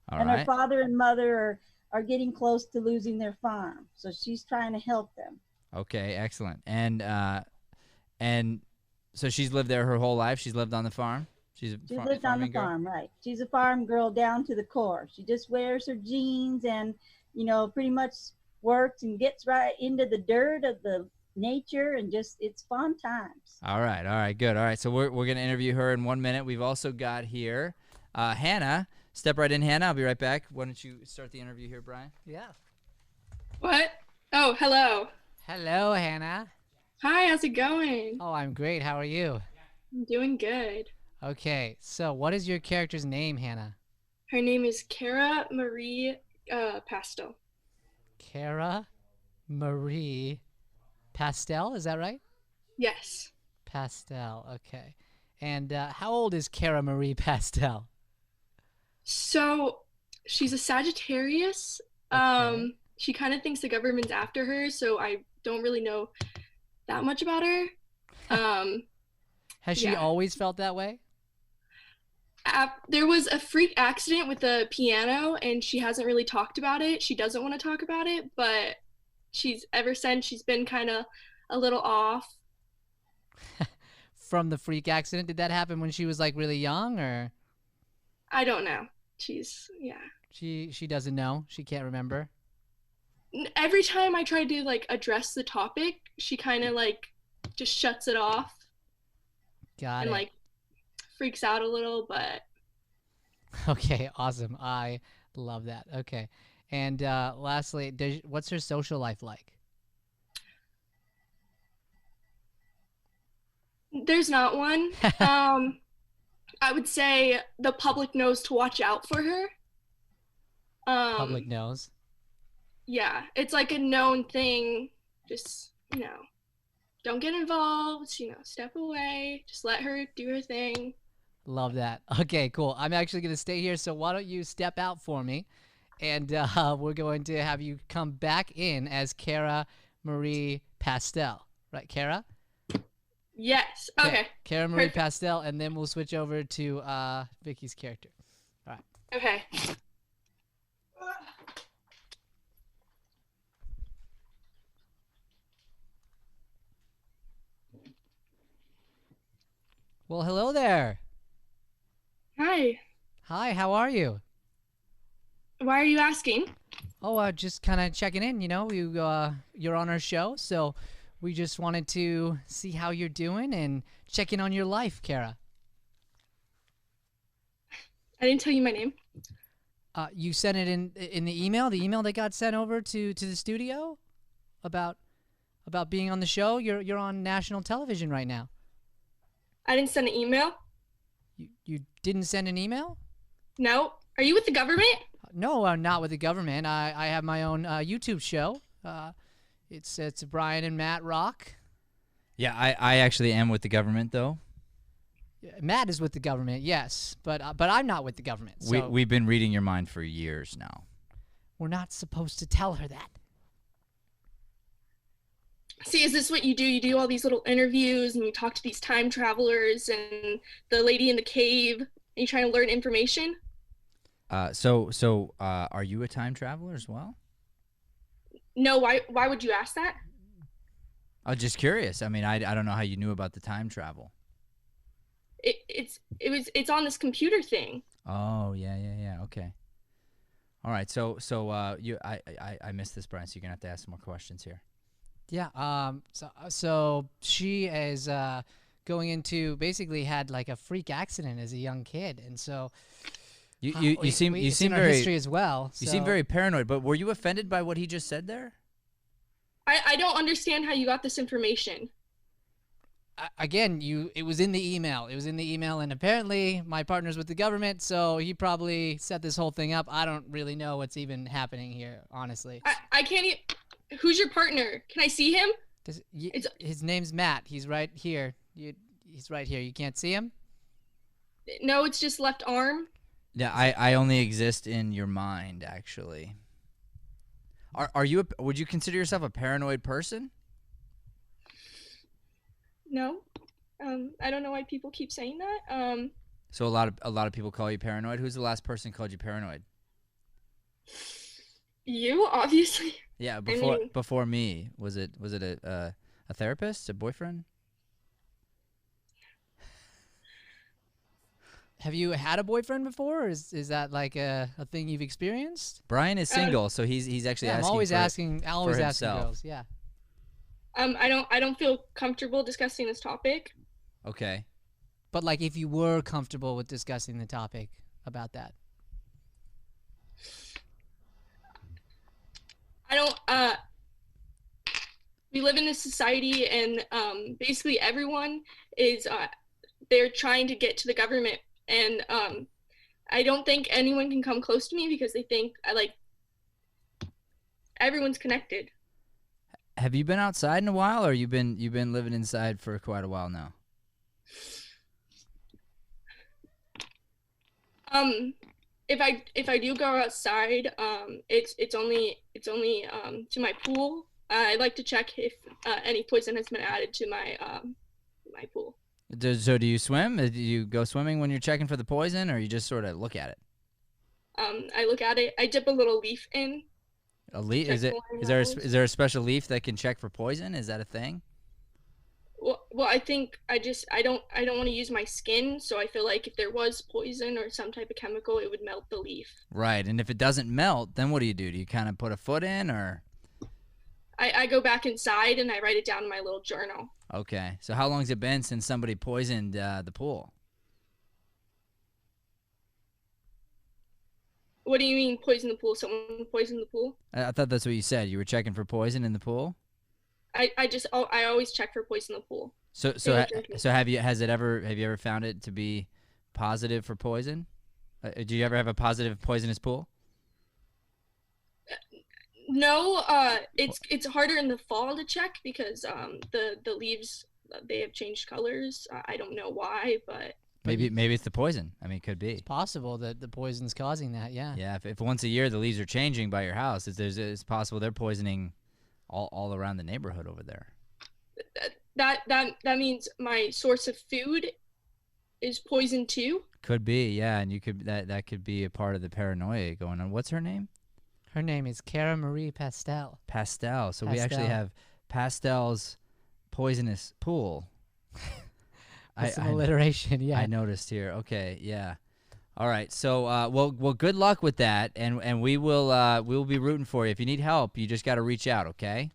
Speaker 6: All
Speaker 8: and
Speaker 6: right.
Speaker 8: her father and mother are getting close to losing their farm, so she's trying to help them.
Speaker 6: Okay, excellent. And so she's lived there her whole life. She's lived on the farm. She's
Speaker 8: lived on the farm, right? She's a farm girl down to the core. She just wears her jeans and, pretty much works and gets right into the dirt of the nature, and just it's fun times.
Speaker 6: All right, good. All right, so we're going to interview her in 1 minute. We've also got here Hannah. Step right in, Hannah. I'll be right back. Why don't you start the interview here, Brian?
Speaker 7: Yeah.
Speaker 15: What? Oh, hello.
Speaker 7: Hello, Hannah.
Speaker 15: Hi, how's it going?
Speaker 7: Oh, I'm great. How are you?
Speaker 15: I'm doing good.
Speaker 7: Okay, so what is your character's name, Hannah?
Speaker 15: Her name is Cara Marie Pastel.
Speaker 7: Cara Marie Pastel, is that right?
Speaker 15: Yes.
Speaker 7: Pastel, okay. And how old is Cara Marie Pastel?
Speaker 15: So, she's a Sagittarius.
Speaker 7: Okay.
Speaker 15: She kind of thinks the government's after her, so I don't really know that much about her.
Speaker 7: Has she
Speaker 15: yeah.
Speaker 7: always felt that way?
Speaker 15: There was a freak accident with the piano, and she hasn't really talked about it. She doesn't want to talk about it, but ever since she's been kind of a little off.
Speaker 7: From the freak accident, did that happen when she was like really young, or?
Speaker 15: I don't know. Yeah.
Speaker 7: She doesn't know. She can't remember.
Speaker 15: Every time I try to like address the topic, she kind of like just shuts it off.
Speaker 7: Got
Speaker 15: and
Speaker 7: it.
Speaker 15: like freaks out a little, but
Speaker 7: Okay, awesome. I love that. Okay. And lastly, what's her social life like?
Speaker 15: there's not one. I would say the public knows to watch out for her.
Speaker 7: Public knows.
Speaker 15: Yeah, it's like a known thing. Just, don't get involved, step away. Just let her do her thing.
Speaker 7: Love that. Okay, cool. I'm actually going to stay here, so why don't you step out for me, and we're going to have you come back in as Cara Marie Pastel. Right, Cara?
Speaker 15: Yes. Okay.
Speaker 7: Cara Marie Pastel, and then we'll switch over to Vicky's character. All right.
Speaker 15: Okay.
Speaker 7: Well, hello there.
Speaker 15: Hi.
Speaker 7: Hi, how are you?
Speaker 15: Why are you asking?
Speaker 7: Oh, just kind of checking in. You're on our show, so we just wanted to see how you're doing and check in on your life, Cara.
Speaker 15: I didn't tell you my name.
Speaker 7: You sent it in the email that got sent over to the studio about being on the show. You're on national television right now.
Speaker 15: I didn't send an email.
Speaker 7: You didn't send an email?
Speaker 15: No. Are you with the government?
Speaker 7: No, I'm not with the government. I have my own YouTube show. It's Brian and Matt Rock.
Speaker 6: Yeah, I actually am with the government, though.
Speaker 7: Matt is with the government, yes, but I'm not with the government. So
Speaker 6: We've been reading your mind for years now.
Speaker 7: We're not supposed to tell her that.
Speaker 15: See, is this what you do? You do all these little interviews and you talk to these time travelers and the lady in the cave and you try to learn information?
Speaker 6: So are you a time traveler as well?
Speaker 15: No, why would you ask that?
Speaker 6: I'm just curious. I mean, I don't know how you knew about the time travel.
Speaker 15: It's on this computer thing.
Speaker 6: Oh, yeah. Okay. All right. So I missed this, Brian, so you're going to have to ask some more questions here.
Speaker 7: Yeah. So she is going into basically had like a freak accident as a young kid, and so
Speaker 6: you seem very
Speaker 7: history as well.
Speaker 6: You seem very paranoid. But were you offended by what he just said there?
Speaker 15: I don't understand how you got this information.
Speaker 7: Again, it was in the email. It was in the email, and apparently my partner's with the government, so he probably set this whole thing up. I don't really know what's even happening here, honestly.
Speaker 15: I can't even. Who's your partner? Can I see him?
Speaker 7: His name's Matt. He's right here. He's right here. You can't see him?
Speaker 15: No, it's just left arm.
Speaker 6: Yeah, I only exist in your mind, actually. Are you? Would you consider yourself a paranoid person?
Speaker 15: No. I don't know why people keep saying that.
Speaker 6: So a lot of people call you paranoid. Who's the last person who called you paranoid?
Speaker 15: You, obviously.
Speaker 6: Yeah,
Speaker 15: before
Speaker 6: before me, was it a therapist, a boyfriend?
Speaker 7: Have you had a boyfriend before? Or is that like a thing you've experienced?
Speaker 6: Brian is single, so he's actually
Speaker 7: Yeah, I'm
Speaker 6: asking.
Speaker 7: always
Speaker 6: for,
Speaker 7: asking. I always
Speaker 6: for
Speaker 7: asking
Speaker 6: himself.
Speaker 7: girls. Yeah.
Speaker 15: I don't feel comfortable discussing this topic.
Speaker 6: Okay.
Speaker 7: But like, if you were comfortable with discussing the topic about that.
Speaker 15: I don't. We live in a society, and basically everyone is. They're trying to get to the government, and I don't think anyone can come close to me because they think I like. Everyone's connected.
Speaker 6: Have you been outside in a while, or you've been living inside for quite a while now?
Speaker 15: If I do go outside, it's only to my pool. I like to check if any poison has been added to my my pool.
Speaker 6: So do you swim? Do you go swimming when you're checking for the poison, or you just sort of look at it?
Speaker 15: I look at it. I dip a little leaf in.
Speaker 6: A leaf? Is there a special leaf that can check for poison? Is that a thing?
Speaker 15: Well, I think I don't want to use my skin, so I feel like if there was poison or some type of chemical, it would melt the leaf.
Speaker 6: Right, and if it doesn't melt, then what do? Do you kind of put a foot in, or?
Speaker 15: I go back inside and I write it down in my little journal.
Speaker 6: Okay, so how long has it been since somebody poisoned the pool?
Speaker 15: What do you mean poison the pool? Someone poisoned the pool?
Speaker 6: I thought that's what you said. You were checking for poison in the pool?
Speaker 15: I always check for poison in the pool.
Speaker 6: So have you ever found it to be positive for poison? Do you ever have a positive poisonous pool?
Speaker 15: No, it's harder in the fall to check because the leaves, they have changed colors. I don't know why, but
Speaker 6: maybe it's the poison. I mean, it could be.
Speaker 7: It's possible that the poison's causing that. Yeah.
Speaker 6: Yeah. If once a year the leaves are changing by your house, it's possible they're poisoning all around the neighborhood over there.
Speaker 15: That means my source of food is poison too.
Speaker 6: Could be, yeah, and that could be a part of the paranoia going on. What's her name?
Speaker 7: Her name is Cara Marie Pastel.
Speaker 6: Pastel. So we actually have Pastel's poisonous pool.
Speaker 7: Some alliteration, yeah.
Speaker 6: I noticed here. Okay, yeah. All right. So well good luck with that, and we will be rooting for you. If you need help, you just got to reach out, okay?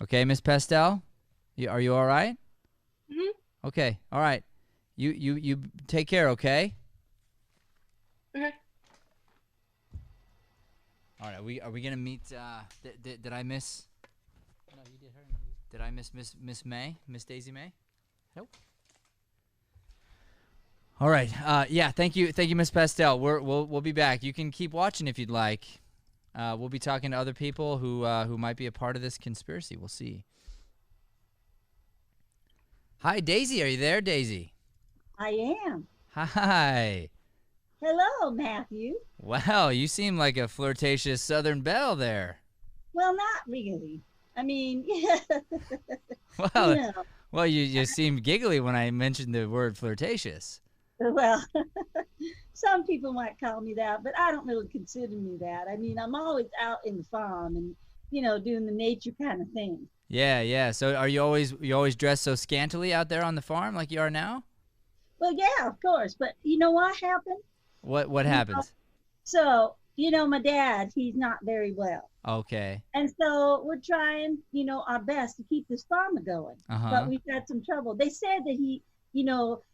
Speaker 6: Okay, Miss Pastel? Are you all right?
Speaker 15: Mhm.
Speaker 6: Okay. All right. You take care, okay?
Speaker 15: Okay.
Speaker 6: All right. Are we gonna meet? Did I miss?
Speaker 7: No, you did her.
Speaker 6: Did I miss Miss May? Miss Daisy May?
Speaker 7: Nope.
Speaker 6: All right. Yeah. Thank you, Miss Pastel. We'll be back. You can keep watching if you'd like. We'll be talking to other people who might be a part of this conspiracy. We'll see. Hi, Daisy. Are you there, Daisy?
Speaker 8: I am.
Speaker 6: Hi.
Speaker 8: Hello, Matthew.
Speaker 6: Wow, you seem like a flirtatious Southern belle there.
Speaker 8: Well, not really. I mean,
Speaker 6: Well,
Speaker 8: you know.
Speaker 6: well, you seemed giggly when I mentioned the word flirtatious.
Speaker 8: Well, some people might call me that, but I don't really consider me that. I mean, I'm always out in the farm and, doing the nature kind of thing.
Speaker 6: Yeah, yeah. So are you always dressed so scantily out there on the farm like you are now?
Speaker 8: Well, yeah, of course. But you know what happened?
Speaker 6: What happens?
Speaker 8: So, my dad, he's not very well.
Speaker 6: Okay.
Speaker 8: And so we're trying, our best to keep this farm going.
Speaker 6: Uh-huh.
Speaker 8: But we've had some trouble. They said that he,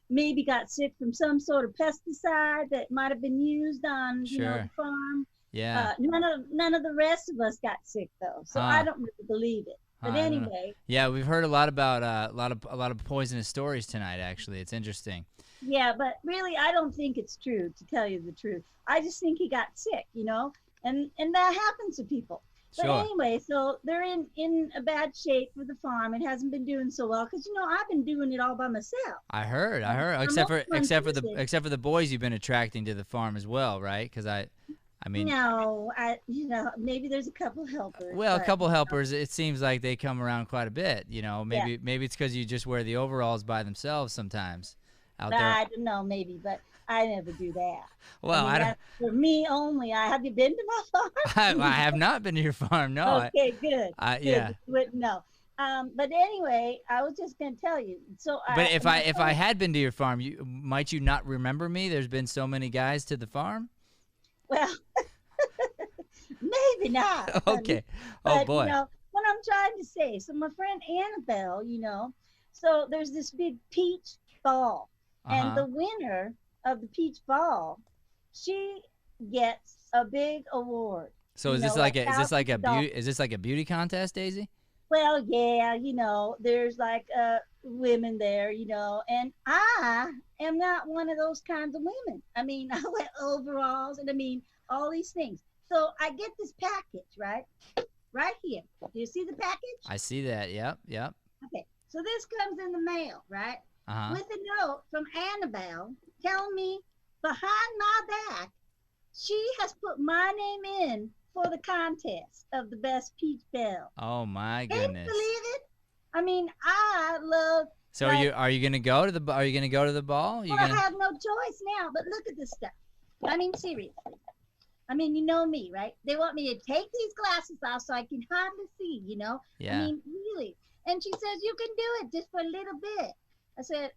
Speaker 8: maybe got sick from some sort of pesticide that might have been used on, the farm.
Speaker 6: Yeah.
Speaker 8: None of the rest of us got sick though, so I don't really believe it. But anyway.
Speaker 6: Yeah, we've heard a lot about a lot of poisonous stories tonight. Actually, it's interesting.
Speaker 8: Yeah, but really, I don't think it's true. To tell you the truth, I just think he got sick, and that happens to people. But
Speaker 6: Sure.
Speaker 8: anyway, so they're in a bad shape for the farm. It hasn't been doing so well because I've been doing it all by myself.
Speaker 6: I heard. Except for the boys you've been attracting to the farm as well, right? Because I mean.
Speaker 8: No, maybe there's a couple helpers.
Speaker 6: Well, a
Speaker 8: but,
Speaker 6: couple helpers. It seems like they come around quite a bit. Maybe
Speaker 8: Yeah.
Speaker 6: it's because you just wear the overalls by themselves sometimes. Out there.
Speaker 8: I don't know, maybe, but I never do that.
Speaker 6: Well, I don't.
Speaker 8: That's for me only. Have you been to my farm?
Speaker 6: I have not been to your farm. No.
Speaker 8: Okay, good.
Speaker 6: Yeah.
Speaker 8: Good. You wouldn't know. But anyway, I was just gonna tell you. So,
Speaker 6: But if I had been to your farm, might you not remember me? There's been so many guys to the farm.
Speaker 8: well, maybe not.
Speaker 6: Okay.
Speaker 8: But,
Speaker 6: Oh boy.
Speaker 8: You know what I'm trying to say. So my friend Annabelle, so there's this big peach ball, and the winner of the peach ball, she gets a big award.
Speaker 6: So is this like a beauty contest, Daisy?
Speaker 8: Well, yeah, there's like women there, and I am not one of those kinds of women. I mean, I wear overalls and I mean all these things. So I get this package, right here. Do you see the package?
Speaker 6: I see that. Yep.
Speaker 8: Okay. So this comes in the mail, right? With a note from Annabelle telling me behind my back, she has put my name in for the contest of the best peach bell.
Speaker 6: Oh my
Speaker 8: Can you
Speaker 6: goodness.
Speaker 8: believe it? I mean, I love.
Speaker 6: So are you gonna go to the ball?
Speaker 8: I have no choice now. But look at this stuff. I mean, seriously. I mean, you know me, right? They want me to take these glasses off so I can hardly see.
Speaker 6: Yeah.
Speaker 8: I mean, really. And she says you can do it just for a little bit. I said,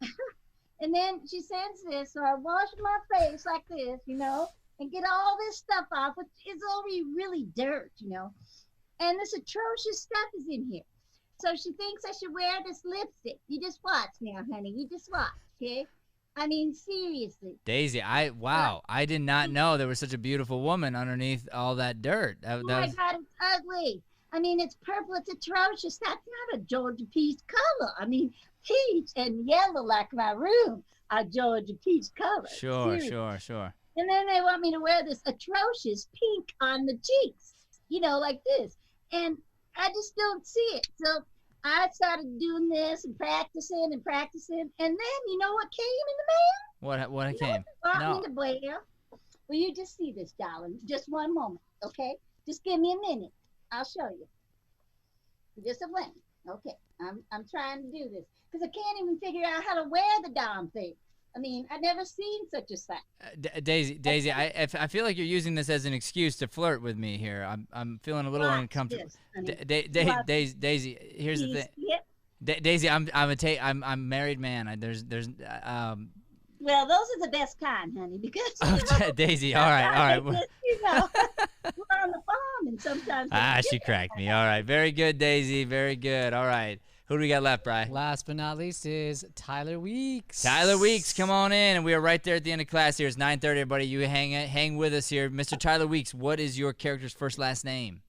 Speaker 8: and then she sends this, so I wash my face like this, and get all this stuff off, which is already really dirt, and this atrocious stuff is in here. So she thinks I should wear this lipstick. You just watch now, honey. You just watch, okay? I mean, seriously.
Speaker 6: Daisy, I did not know there was such a beautiful woman underneath all that dirt.
Speaker 8: Oh my God, it's ugly. I mean, it's purple. It's atrocious. That's not a Georgia peach color. I mean, peach and yellow like my room are Georgia peach color.
Speaker 6: Sure.
Speaker 8: And then they want me to wear this atrocious pink on the cheeks, like this. And I just don't see it. So I started doing this and practicing. And then you know what came in the mail?
Speaker 6: What came?
Speaker 8: No. Well, you just see this, darling. Just one moment, okay? Just give me a minute. I'll show you. Just a minute. Okay. I'm trying to do this because I can't even figure out how to wear the darn thing. I mean, I've never seen such a sight.
Speaker 6: Daisy, I feel like you're using this as an excuse to flirt with me here. I'm feeling a little uncomfortable. Daisy, here's the thing.
Speaker 8: Yep.
Speaker 6: Daisy, I'm a married man.
Speaker 8: Well, those are the best kind, honey, because
Speaker 6: Daisy, all right.
Speaker 8: We're on the farm, and sometimes.
Speaker 6: She cracked me. All right, very good, Daisy, very good. All right. Who do we got left, Bri?
Speaker 7: Last but not least is Tyler Weeks.
Speaker 6: Tyler Weeks, come on in. And we are right there at the end of class here. It's 9:30, everybody. You hang with us here. Mr. Tyler Weeks, what is your character's last name?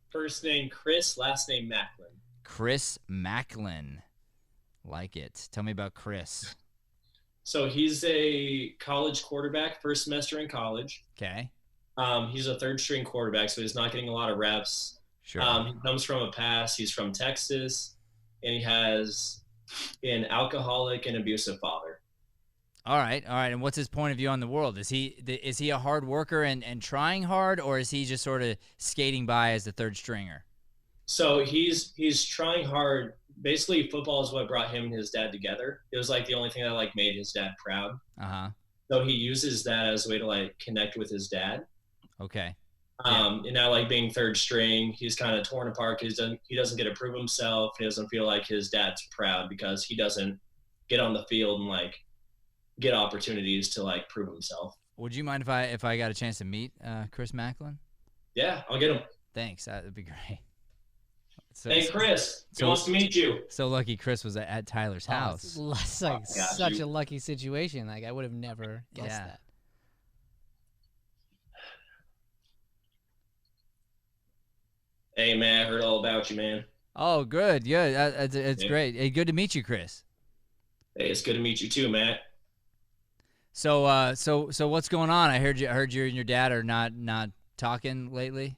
Speaker 1: First name Chris, last name Macklin.
Speaker 6: Chris Macklin. Like it. Tell me about Chris.
Speaker 1: So he's a college quarterback, first semester in college.
Speaker 6: Okay.
Speaker 1: He's a third string quarterback, so he's not getting a lot of reps.
Speaker 6: Sure.
Speaker 1: He comes from a past. He's from Texas. And he has an alcoholic and abusive father.
Speaker 6: All right. And what's his point of view on the world? Is he a hard worker and trying hard, or is he just sort of skating by as the third stringer?
Speaker 1: So he's trying hard. Basically, football is what brought him and his dad together. It was like the only thing that made his dad proud. So he uses that as a way to connect with his dad.
Speaker 6: Okay.
Speaker 1: And now being third string, he's kind of torn apart because he doesn't get to prove himself. He doesn't feel like his dad's proud because he doesn't get on the field and get opportunities to prove himself.
Speaker 6: Would you mind if I got a chance to meet Chris Macklin?
Speaker 1: Yeah, I'll get him.
Speaker 6: Thanks. That'd be great.
Speaker 1: Hey, Chris. He wants to meet you.
Speaker 6: So lucky Chris was at Tyler's house.
Speaker 7: It's such a lucky situation. I would have never guessed that.
Speaker 1: Hey, man, I heard all about you, man.
Speaker 6: Oh, good. It's great. Hey, good to meet you, Chris.
Speaker 1: Hey, it's good to meet you too, Matt.
Speaker 6: So what's going on? I heard you and your dad are not talking lately.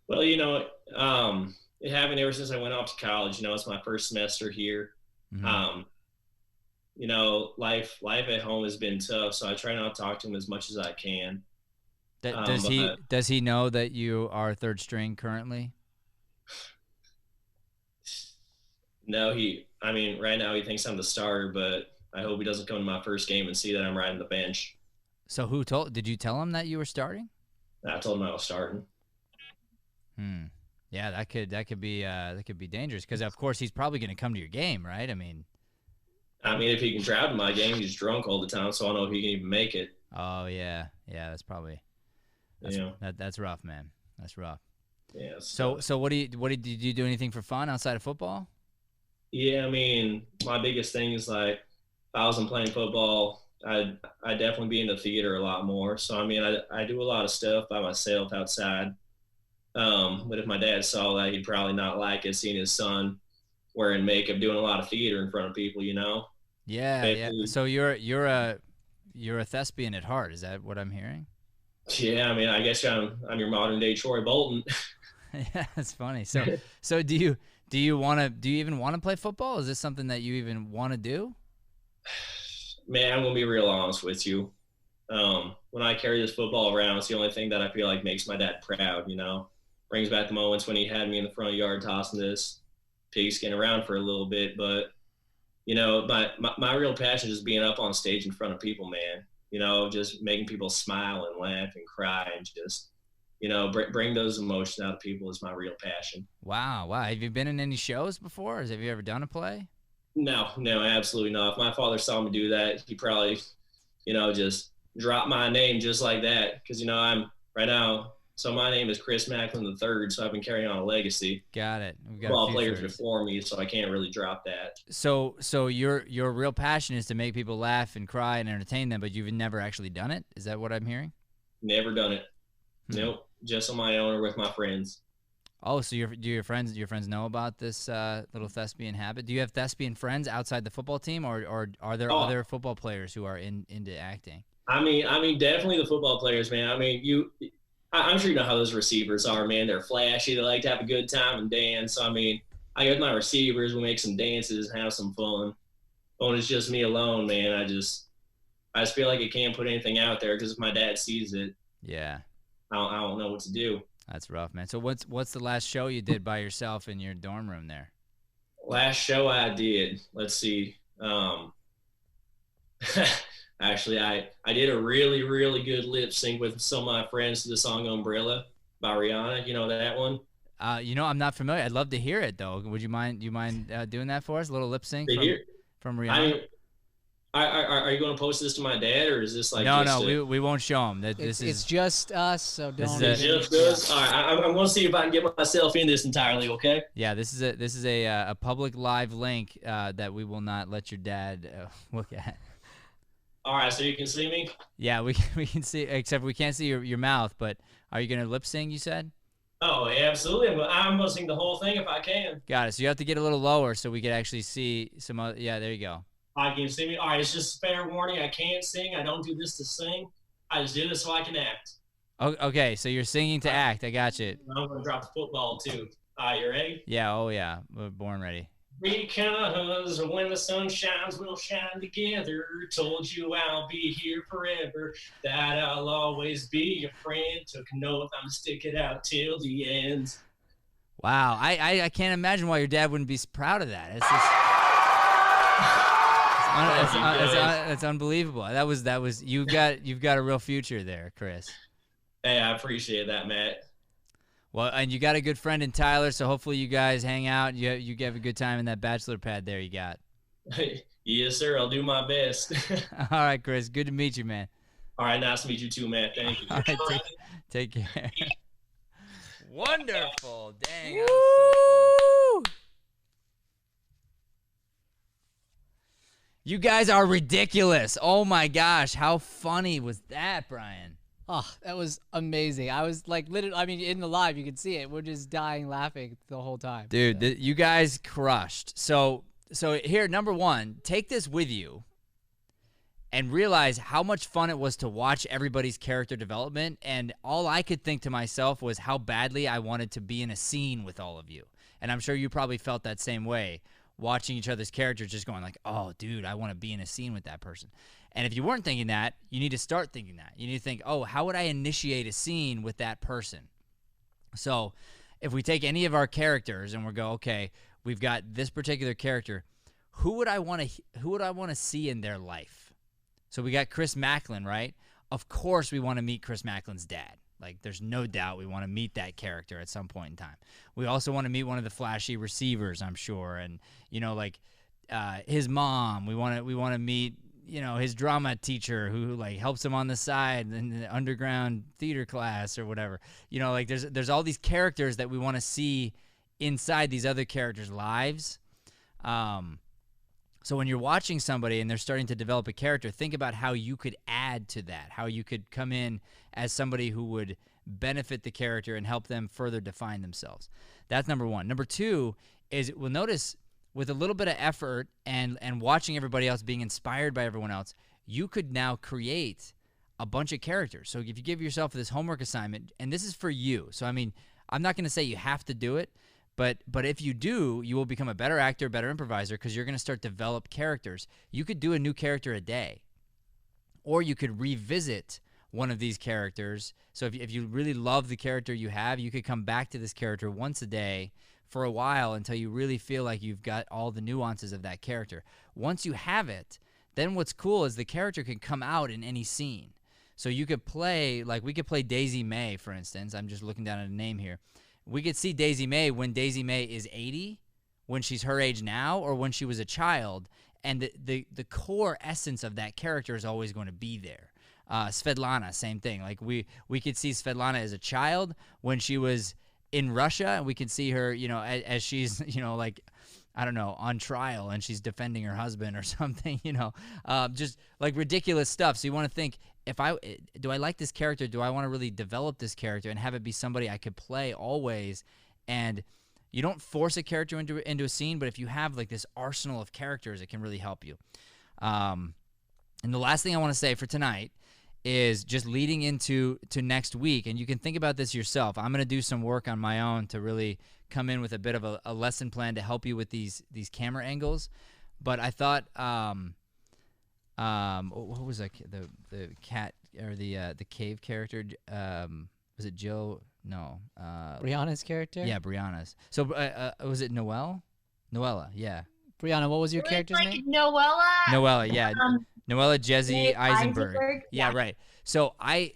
Speaker 1: Well, it happened ever since I went off to college. It's my first semester here.
Speaker 6: Mm-hmm.
Speaker 1: Life at home has been tough, so I try not to talk to him as much as I can.
Speaker 6: Does he know that you are third string currently?
Speaker 1: No, right now he thinks I'm the starter, but I hope he doesn't come to my first game and see that I'm riding the bench.
Speaker 6: So did you tell him that you were starting?
Speaker 1: I told him I was starting.
Speaker 6: Yeah, that could be dangerous because of course he's probably going to come to your game, right? I mean,
Speaker 1: if he can travel to my game, he's drunk all the time, so I don't know if he can even make it.
Speaker 6: Oh yeah, that's probably that's rough, man. That's rough.
Speaker 1: Yeah.
Speaker 6: So did you do anything for fun outside of football?
Speaker 1: Yeah, my biggest thing is like if I wasn't playing football, I'd definitely be in the theater a lot more. So I do a lot of stuff by myself outside. But if my dad saw that, he'd probably not like it, seeing his son wearing makeup, doing a lot of theater in front of people,
Speaker 6: Yeah. So you're a thespian at heart. Is that what I'm hearing?
Speaker 1: Yeah, I guess I'm your modern day Troy Bolton.
Speaker 6: Yeah, that's funny. So do you even want to play football? Is this something that you even want to do?
Speaker 1: Man, I'm gonna be real honest with you. When I carry this football around, it's the only thing that I feel like makes my dad proud. Brings back the moments when he had me in the front yard tossing this pigskin around for a little bit. But my real passion is being up on stage in front of people, man. Just making people smile and laugh and cry and just bring those emotions out of people is my real passion.
Speaker 6: Wow. Have you been in any shows before? Have you ever done a play?
Speaker 1: No, absolutely not. If my father saw me do that, he probably, just drop my name just like that. Because, I'm right now. So my name is Chris Macklin III. So I've been carrying on a legacy.
Speaker 6: Got it. We've got
Speaker 1: football players before me, so I can't really drop that.
Speaker 6: So your real passion is to make people laugh and cry and entertain them, but you've never actually done it? Is that what I'm hearing?
Speaker 1: Never done it. Nope. Just on my own or with my friends.
Speaker 6: Oh, so do your friends know about this little thespian habit? Do you have thespian friends outside the football team, or are there other football players who are into acting?
Speaker 1: Definitely the football players, man. I'm sure you know how those receivers are, man. They're flashy. They like to have a good time and dance. I go with my receivers. We make some dances and have some fun. But when it's just me alone, man, I just feel like I can't put anything out there because if my dad sees it,
Speaker 6: yeah,
Speaker 1: I don't know what to do.
Speaker 6: That's rough, man. So what's the last show you did by yourself in your dorm room there?
Speaker 1: Last show I did, let's see. Actually, I did a really, really good lip sync with some of my friends to the song Umbrella by Rihanna. You know that one?
Speaker 6: I'm not familiar. I'd love to hear it, though. Would you mind doing that for us? A little lip sync from Rihanna?
Speaker 1: Are you going to post this to my dad, or is this like
Speaker 6: we won't show him.
Speaker 7: It's just us, so don't.
Speaker 1: It's just us? All right, I'm going to see if I can get myself in this entirely, okay?
Speaker 6: Yeah, this is a public live link that we will not let your dad look at.
Speaker 1: All right, so you can see me?
Speaker 6: Yeah, we can see, except we can't see your mouth, but are you going to lip sync, you said?
Speaker 1: Oh, yeah, absolutely. I'm going to sing the whole thing if I can.
Speaker 6: Got it. So you have to get a little lower so we could actually see some other. Yeah, there you go.
Speaker 1: I can see me. All right, it's just fair warning. I can't sing. I don't do this to sing. I just do this so I can act.
Speaker 6: Okay, so you're singing to act. I got you.
Speaker 1: I'm going to drop the football, too. All right, you ready?
Speaker 6: Yeah, oh yeah. We're born ready.
Speaker 1: Because when the sun shines, we'll shine together. Told you I'll be here forever. That I'll always be your friend. Took an oath, I'm going to stick it out till the end.
Speaker 6: Wow, I can't imagine why your dad wouldn't be proud of that. It's just... It's unbelievable. That was you've got a real future there, Chris.
Speaker 1: Hey, I appreciate that, Matt.
Speaker 6: Well, and you got a good friend in Tyler, so hopefully you guys hang out. You have a good time in that bachelor pad there you got.
Speaker 1: Yes, sir. I'll do my best.
Speaker 6: All right, Chris. Good to meet you, man.
Speaker 1: All right, nice to meet you too, Matt. Thank you.
Speaker 6: All right, take care. Wonderful. Dang.
Speaker 7: Woo!
Speaker 6: So you guys are ridiculous. Oh my gosh, how funny was that, Brian?
Speaker 7: Oh, that was amazing. I was like, literally, in the live, you can see it. We're just dying laughing the whole time.
Speaker 6: Dude, you guys crushed. So here, number one, take this with you and realize how much fun it was to watch everybody's character development. And all I could think to myself was how badly I wanted to be in a scene with all of you. And I'm sure you probably felt that same way, watching each other's characters, just going like, oh, dude, I want to be in a scene with that person. And if you weren't thinking that, you need to start thinking that. You need to think, oh, how would I initiate a scene with that person? So if we take any of our characters and we go, okay, we've got this particular character, who would I want to see in their life? So we got Chris Macklin, right? Of course we want to meet Chris Macklin's dad. Like, there's no doubt we want to meet that character at some point in time. We also want to meet one of the flashy receivers, I'm sure, and like his mom. We want to meet his drama teacher who like helps him on the side in the underground theater class or whatever. Like there's all these characters that we want to see inside these other characters' lives. So when you're watching somebody and they're starting to develop a character, think about how you could add to that, how you could come in as somebody who would benefit the character and help them further define themselves. That's number one. Number two is we'll notice with a little bit of effort and watching everybody else being inspired by everyone else, you could now create a bunch of characters. So if you give yourself this homework assignment, and this is for you. So, I mean, I'm not going to say you have to do it, but if you do, you will become a better actor, better improviser, because you're going to start to develop characters. You could do a new character a day, or you could revisit one of these characters. So if you really love the character you have, you could come back to this character once a day for a while until you really feel like you've got all the nuances of that character. Once you have it, then what's cool is the character can come out in any scene. So you could play, like we could play Daisy May, for instance. I'm just looking down at a name here. We could see Daisy May when Daisy May is 80, when she's her age now, or when she was a child. And the core essence of that character is always going to be there. Svetlana, same thing. Like we could see Svetlana as a child when she was in Russia, and we can see her, as she's, like, I don't know, on trial and she's defending her husband or something, just like ridiculous stuff. So you want to think, do I like this character? Do I want to really develop this character and have it be somebody I could play always? And you don't force a character into a scene, but if you have like this arsenal of characters, it can really help you. And the last thing I want to say for tonight is just leading into next week, and you can think about this yourself. I'm going to do some work on my own to really come in with a bit of a lesson plan to help you with these camera angles. But I thought, what was that? The cat or the cave character? Was it Jill? No.
Speaker 7: Brianna's character?
Speaker 6: Yeah, Brianna's. So was it Noelle? Noella, yeah.
Speaker 7: Brianna, what was your character's name?
Speaker 6: Noella, yeah. Noella Jesse Eisenberg. Yeah, right. So I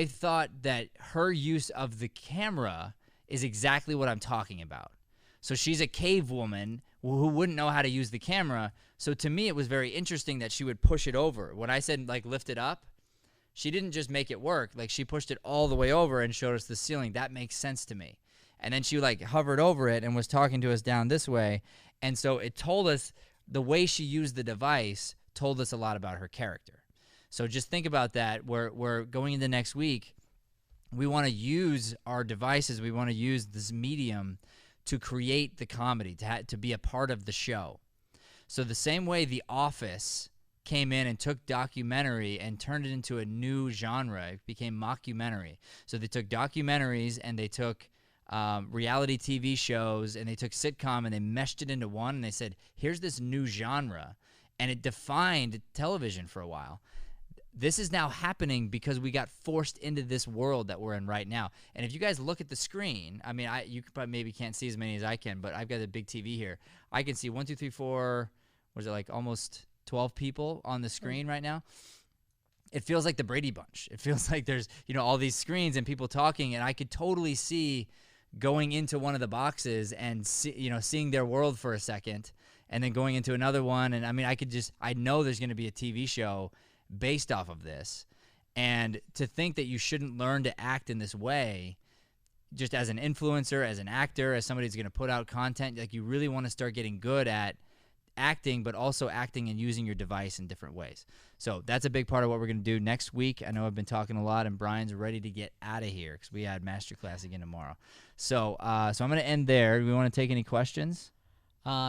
Speaker 6: thought that her use of the camera is exactly what I'm talking about. So she's a cave woman who wouldn't know how to use the camera. So to me, it was very interesting that she would push it over. When I said, like, lift it up, she didn't just make it work. Like, she pushed it all the way over and showed us the ceiling. That makes sense to me. And then she, like, hovered over it and was talking to us down this way. And so it told us the way she used the device told us a lot about her character. So just think about that. We're going into next week. We want to use our devices. We want to use this medium to create the comedy, to be a part of the show. So the same way The Office came in and took documentary and turned it into a new genre, it became mockumentary. So they took documentaries and they took reality TV shows and they took sitcom and they meshed it into one, and they said, here's this new genre, and it defined television for a while. This is now happening because we got forced into this world that we're in right now. And if you guys look at the screen, I mean, you probably maybe can't see as many as I can, but I've got a big TV here. I can see 1, 2, 3, 4, was it like almost 12 people on the screen right now? It feels like the Brady Bunch. It feels like there's, all these screens and people talking, and I could totally see going into one of the boxes and seeing their world for a second, and then going into another one. And I mean, I know there's going to be a TV show based off of this. And to think that you shouldn't learn to act in this way, just as an influencer, as an actor, as somebody who's going to put out content, like, you really want to start getting good at acting, but also acting and using your device in different ways. So that's a big part of what we're going to do next week. I know I've been talking a lot, and Brian's ready to get out of here because we had masterclass again tomorrow. So I'm going to end there. Do we want to take any questions?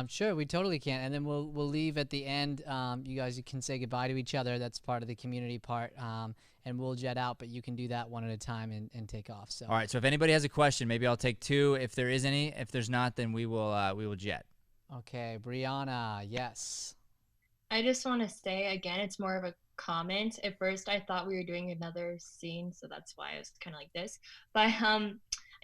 Speaker 7: Sure, we totally can, and then we'll leave at the end. You guys can say goodbye to each other. That's part of the community part, and we'll jet out. But you can do that one at a time and take off. So
Speaker 6: all right. So if anybody has a question, maybe I'll take 2 if there is any. If there's not, then we will jet.
Speaker 7: Okay, Brianna, yes.
Speaker 10: I just want to say again, it's more of a comment. At first, I thought we were doing another scene, so that's why I was kind of like this. But I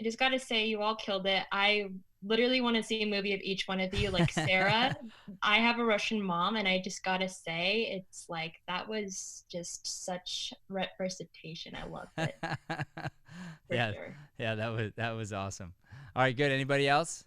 Speaker 10: just got to say, you all killed it. I literally want to see a movie of each one of you. Like Sarah, I have a Russian mom, and I just gotta say, it's like that was just such representation. I loved it.
Speaker 6: Yeah,
Speaker 10: sure.
Speaker 6: yeah, that was awesome. All right, good. Anybody else?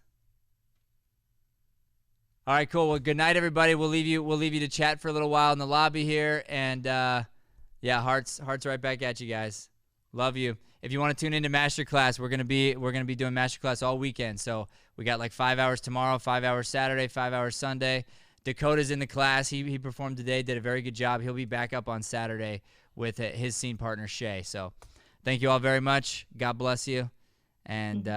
Speaker 6: All right, cool. Well, good night, everybody. We'll leave you to chat for a little while in the lobby here, and yeah, hearts right back at you guys. Love you. If you want to tune into Masterclass, we're gonna be doing Masterclass all weekend. So we got like 5 hours tomorrow, 5 hours Saturday, 5 hours Sunday. Dakota's in the class. He performed today, did a very good job. He'll be back up on Saturday with his scene partner Shay. So thank you all very much. God bless you, and